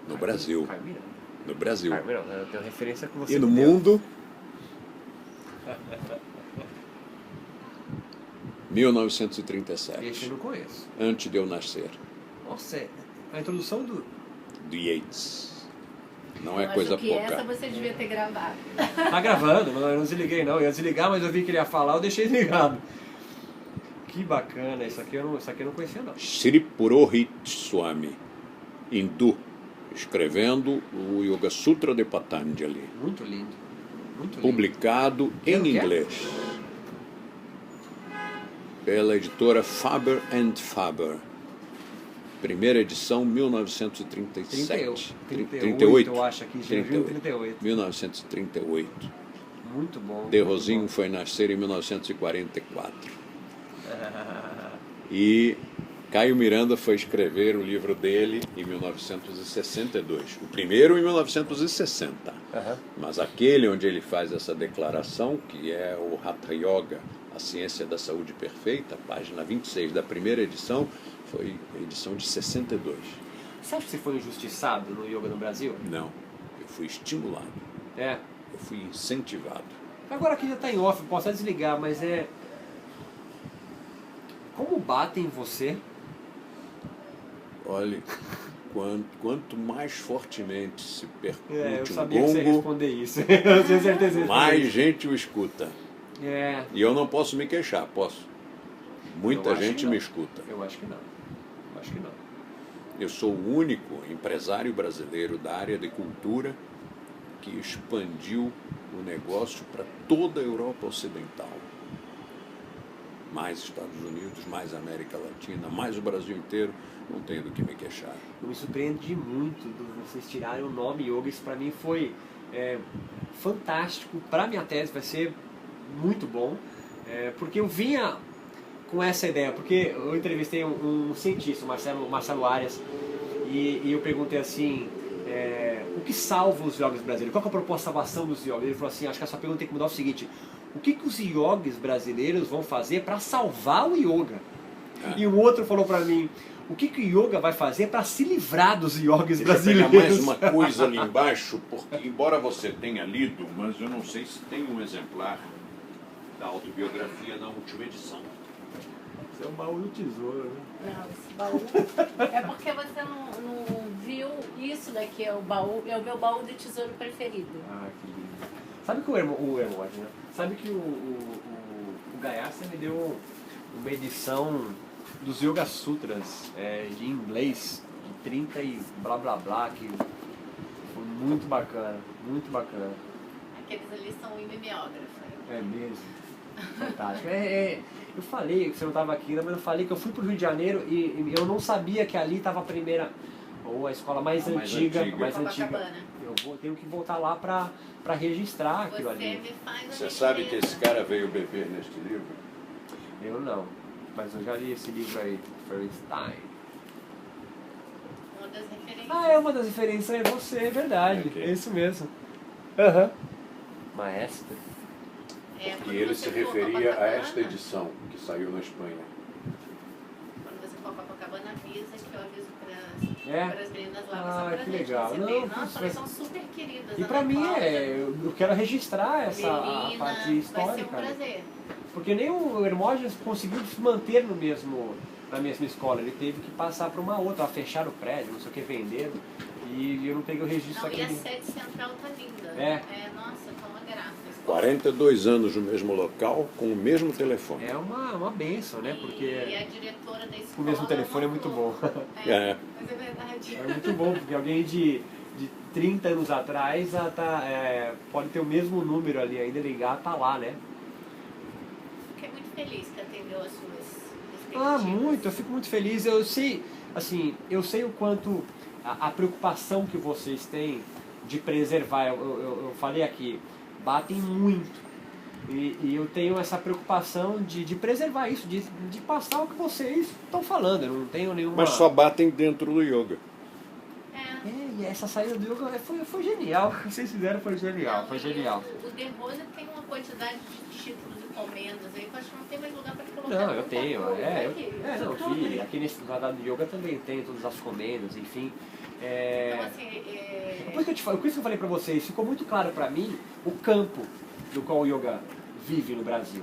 No Brasil. Caio Miranda. No Brasil. Caio Miranda, eu tenho referência com você. E no me deu. mundo? 1937. Esse eu não conheço. Antes de eu nascer. Nossa, a introdução do. Do Yeats. Não Eu é coisa acho que pouca. essa você devia ter gravado. Tá gravando, eu não desliguei não. Eu ia desligar, mas eu vi que ele ia falar, eu deixei ligado. Que bacana, isso aqui eu não conhecia não. Sri Purohit Swami, hindu, escrevendo o Yoga Sutra de Patanjali, Muito lindo. Muito lindo. publicado em Ano que é? inglês pela editora Faber and Faber. Primeira edição, 1937. 38, eu acho aqui, já viu 38. 1938. Muito bom. De muito Rosinho bom. foi nascer em 1944. E Caio Miranda foi escrever o livro dele em 1962. O primeiro em 1960. Aham. Mas aquele onde ele faz essa declaração, que é o Hatha Yoga, a ciência da saúde perfeita, página 26 da primeira edição, foi a edição de 62. Você acha que você foi injustiçado no yoga no Brasil? Não, eu fui estimulado, É. eu fui incentivado. Agora aqui já tá em off, posso até desligar, mas é. Como batem em você? Olha, quanto mais fortemente se Eu percute um sabia que você ia gongo, responder isso. Eu tinha certeza que você ia mais responder gente o escuta. isso. É. E eu não posso me queixar, posso? Muita Eu acho gente que não. me escuta. Eu acho que não. Eu acho que não. Eu sou o único empresário brasileiro da área de cultura que expandiu o negócio para toda a Europa Ocidental. Mais Estados Unidos, mais América Latina, mais o Brasil inteiro, não tenho do que me queixar. Eu me surpreendi muito de vocês tirarem o nome yoga. Isso para mim foi fantástico. Para minha tese vai ser muito bom. Porque eu vinha com essa ideia, porque eu entrevistei um cientista, o Marcelo Arias, e eu perguntei assim, o que salva os yogis brasileiros? Qual que é a proposta de salvação dos yogis? Ele falou assim, acho que essa pergunta tem que mudar o seguinte: o que os yogis brasileiros vão fazer para salvar o yoga? E o outro falou para mim, o que o yoga vai fazer para se livrar dos yogis Deixa eu brasileiros? pegar mais uma coisa ali embaixo, porque embora você tenha lido, mas eu não sei se tem um exemplar da autobiografia na última edição. Isso é um baú do tesouro, né? Não, esse baú. É porque você não viu isso daqui, é o meu baú de tesouro preferido. Ah, que lindo. Sabe que o Hermógenes, né? Sabe que o Gayatri me deu uma edição dos Yoga Sutras em inglês, de 30 e blá blá blá, que foi muito bacana, muito bacana. Aqueles ali são mimeógrafos. É mesmo. Fantástico. Eu falei, que você não estava aqui, mas eu falei que eu fui para o Rio de Janeiro e eu não sabia que ali estava a primeira, ou a escola mais antiga. Eu tenho que voltar lá para registrar aquilo ali. Você sabe que esse cara veio beber neste livro? Eu não, mas eu já li esse livro aí, Feinstein. Uma das referências. É uma das referências, é você, é verdade, Okay. é isso mesmo. Maestro. E ele se referia a esta edição que saiu na Espanha. Quando você for a Copacabana, avisa que eu aviso para as meninas lá. Ah, só pra que gente legal. receber. Não, Nossa, elas são super queridas. E pra Ana mim Cláudia, eu quero registrar essa a Melina, parte histórica. vai ser um prazer. Porque nem o Hermógenes conseguiu se manter na mesma escola. Ele teve que passar para uma outra, fechar o prédio, não sei o que, venderam. E eu não peguei o registro Não, aqui. e a sede central tá linda. Nossa, tá uma graça. 42 anos no mesmo local, com o mesmo telefone. É uma benção, né? Porque E a diretora da escola... o mesmo telefone é muito bom. Mas é verdade. É muito bom, porque alguém de 30 anos atrás pode ter o mesmo número ali ainda, ligar, tá lá, né? Fiquei muito feliz que atendeu as suas expectativas. Muito, eu fico muito feliz. Eu sei, assim, eu sei o quanto a preocupação que vocês têm de preservar, eu falei aqui, batem muito. E eu tenho essa preocupação de preservar isso, de passar o que vocês estão falando. Eu não tenho nenhuma... Mas só batem dentro do yoga. E essa saída do yoga foi genial. O que vocês fizeram foi genial, foi genial. O De Rosa tem uma quantidade de títulos e comendas aí que eu acho que não tem mais lugar para colocar. Não, eu tenho. Não, Vi. Aqui nesse quadrado de yoga também tem todas as comendas, enfim. Então, assim, Por isso que eu falei pra vocês, ficou muito claro pra mim o campo no qual o yoga vive no Brasil.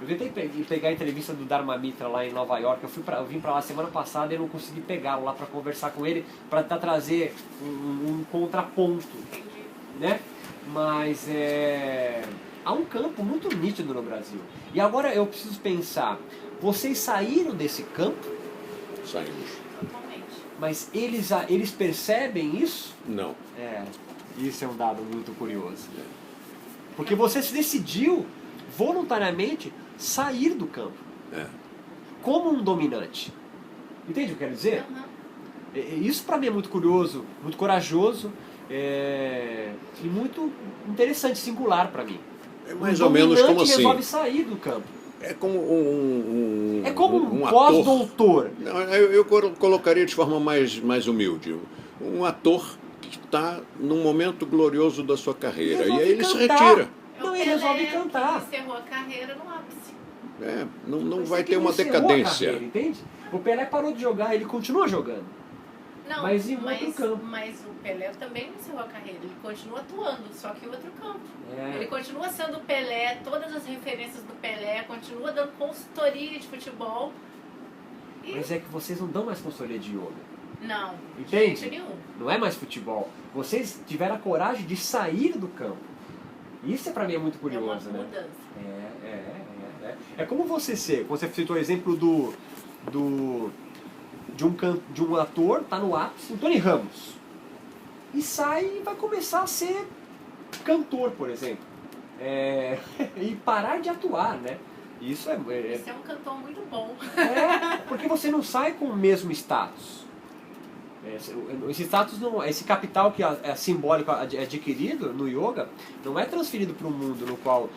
Eu tentei pegar a entrevista do Dharma Mitra lá em Nova York, eu vim pra lá semana passada e eu não consegui pegá-lo lá pra conversar com ele, pra tentar trazer um contraponto, né? Mas há um campo muito nítido no Brasil. E agora eu preciso pensar, vocês saíram desse campo? Saímos. totalmente. Mas eles percebem isso? Não. Isso é um dado muito curioso. Porque você se decidiu voluntariamente sair do campo. Como um dominante. Entende o que eu quero dizer? Isso pra mim é muito curioso, muito corajoso e muito interessante, singular pra mim. É mais ou menos como assim. Resolve sair do campo. É como um É como um ator. pós-doutor. Não, eu colocaria de forma mais humilde. Um ator que está num momento glorioso da sua carreira. E aí ele se retira. Não, ele resolve cantar. Ele encerrou a carreira no ápice. Não vai Você ter uma encerrou a decadência. carreira, entende? O Pelé parou de jogar, ele continua jogando. Não, Mas em outro campo. Mas o Pelé também não encerrou a carreira, ele continua atuando, só que em outro campo. Ele continua sendo o Pelé, todas as referências do Pelé, continua dando consultoria de futebol. Mas é que vocês não dão mais consultoria de yoga. Não, Entende? de jeito nenhum. Não é mais futebol. Vocês tiveram a coragem de sair do campo. Isso pra mim é muito curioso, É uma né? mudança. É como você citou o exemplo de um ator, tá no ápice, o Tony Ramos, e sai e vai começar a ser cantor, por exemplo. E parar de atuar, né? Isso Você é um cantor muito bom. porque você não sai com o mesmo status. Esse status não, esse capital que é simbólico adquirido no yoga não é transferido para o mundo no qual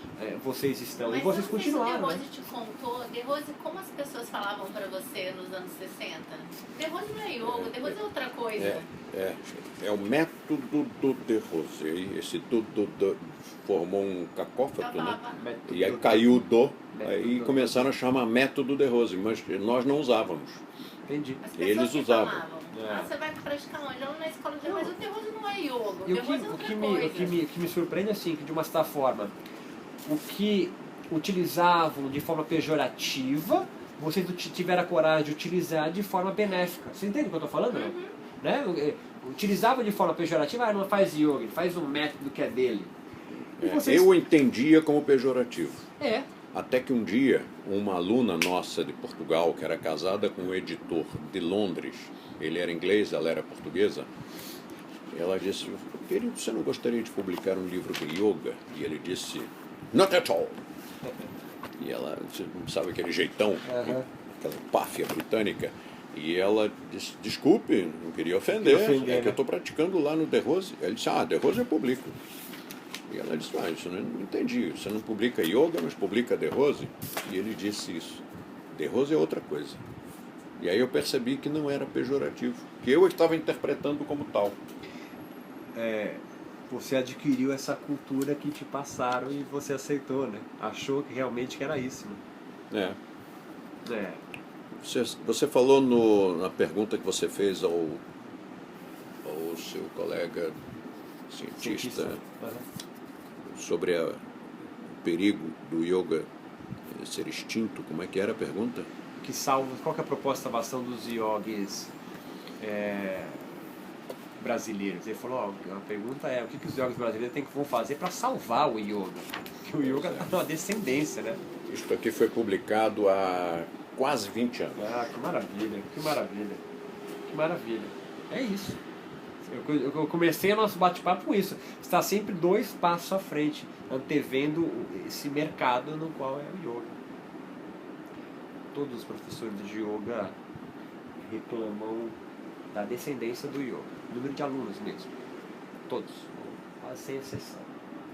vocês estão. Mas e vocês não sei se continuaram. o De Rose te contou, De Rose, como as pessoas falavam para você nos anos 60? De Rose não é yoga, De Rose é outra coisa. É o método do De Rose. Esse do formou um cacófato, né? E aí caiu o do, aí começaram a chamar método De Rose, mas nós não usávamos. Entendi. As pessoas Eles que usavam. falavam, você vai praticar onde? Não na escola de mas o De Rose não é yoga, o De Rose é outra coisa. O que me surpreende é assim, que de uma certa forma, o que utilizavam de forma pejorativa, vocês tiveram a coragem de utilizar de forma benéfica. Você entende o que eu estou falando? Né? Utilizavam de forma pejorativa, não faz yoga, ele faz um método que é dele. Eu entendia como pejorativo. É. Até que um dia, uma aluna nossa de Portugal, que era casada com um editor de Londres, ele era inglês, ela era portuguesa, ela disse, querido, você não gostaria de publicar um livro de yoga? E ele disse, not at all. E ela, você não sabe aquele jeitão, aquela páfia britânica, e ela disse, desculpe, não queria ofender, é que eu estou praticando lá no The Rose. Ele disse, The Rose eu publico. E ela disse, isso eu não entendi, você não publica yoga, mas publica The Rose? E ele disse isso, The Rose é outra coisa. E aí eu percebi que não era pejorativo, que eu estava interpretando como tal. Você adquiriu essa cultura que te passaram e você aceitou, né? Achou que realmente que era isso, né? Você falou na pergunta que você fez ao seu colega cientista. Sobre o perigo do yoga ser extinto. Como é que era a pergunta? Qual que é a proposta da salvação dos yogis brasileiros? Ele falou, a pergunta é o que os yogis brasileiros vão fazer para salvar o yoga? Porque o yoga está numa descendência, né? Isto aqui foi publicado há quase 20 anos. Que maravilha, que maravilha. Que maravilha. É isso. Eu comecei o nosso bate-papo com isso. Está sempre 2 passos à frente, antevendo esse mercado no qual é o yoga. Todos os professores de yoga reclamam da descendência do yoga. Número de alunos mesmo. Todos. Quase sem exceção.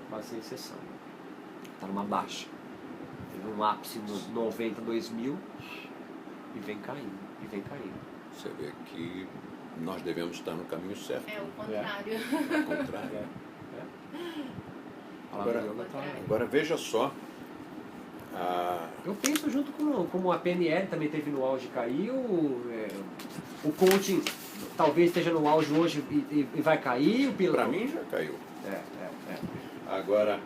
Quase sem exceção. Está numa baixa. Teve um ápice nos 90, 2000 e vem caindo. E vem caindo. Você vê que nós devemos estar no caminho certo. É o contrário. É o contrário. Agora veja só. Eu penso junto como a PNL também teve no auge e caiu, o coaching talvez esteja no auge hoje e vai cair. Para mim já caiu. Agora,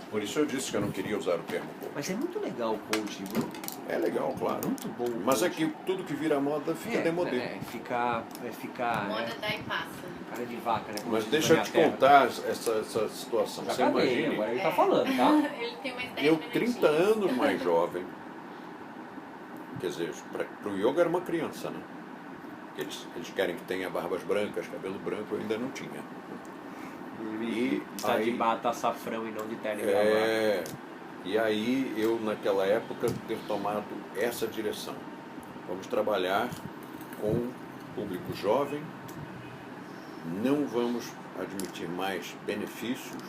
por isso eu disse que eu não queria usar o termo coaching. Mas é muito legal o coaching, viu? É legal, claro. Muito bom. Mas é que tudo que vira moda fica demodé. Ficar moda dá e passa. Cara de vaca, né? Mas deixa eu te contar essa situação. Já você imagina? Agora ele tá falando, tá? Ele tem mais 10 Eu, minutinhos. 30 anos mais jovem, quer dizer, para o yoga era uma criança, né? Eles querem que tenha barbas brancas, cabelo branco, eu ainda não tinha. E está de bata açafrão e não de terno. E aí eu, naquela época, ter tomado essa direção. Vamos trabalhar com público jovem, não vamos admitir mais benefícios,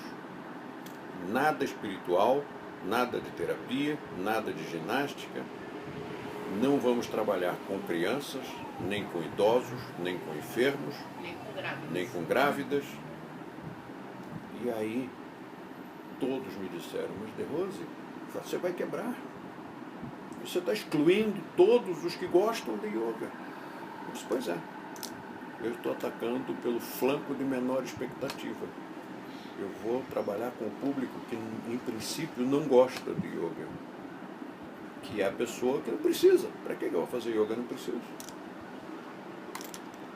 nada espiritual, nada de terapia, nada de ginástica, não vamos trabalhar com crianças, nem com idosos, nem com enfermos, nem com grávidas. E aí todos me disseram, mas De Rose, você vai quebrar. Você está excluindo todos os que gostam de yoga. Eu disse, pois é. Eu estou atacando pelo flanco de menor expectativa. Eu vou trabalhar com o público que, em princípio, não gosta de yoga. Que é a pessoa que não precisa. Para que eu vou fazer yoga? Não preciso.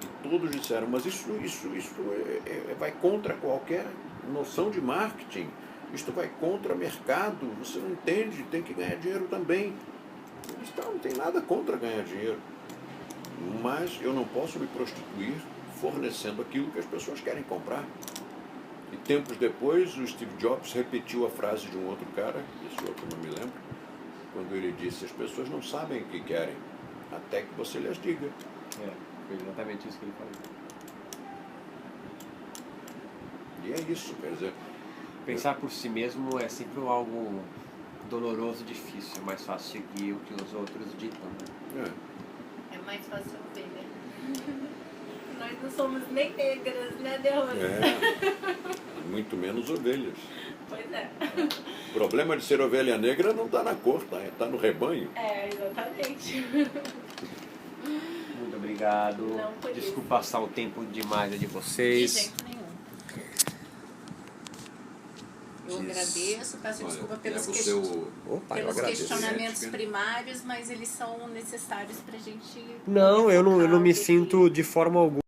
E todos disseram, mas isso vai contra qualquer noção de marketing. Isto vai contra o mercado. Você não entende, tem que ganhar dinheiro também. Eu disse, não tem nada contra ganhar dinheiro. Mas eu não posso me prostituir fornecendo aquilo que as pessoas querem comprar. E tempos depois, o Steve Jobs repetiu a frase de um outro cara, esse outro não me lembro, quando ele disse, as pessoas não sabem o que querem, até que você lhes diga. Foi exatamente isso que ele falou. E é isso, quer dizer... Pensar por si mesmo é sempre algo doloroso, difícil. É mais fácil seguir o que os outros ditam. É mais fácil ovelha. Nós não somos nem negras, né, De Rose? Muito menos ovelhas. Pois é. O problema de ser ovelha negra não está na cor, está no rebanho. Exatamente. Muito obrigado. Desculpa passar o tempo demais de vocês. De jeito nenhum. Eu agradeço, peço desculpa pelos questionamentos primários, mas eles são necessários para a gente... Não, eu não me sinto de forma alguma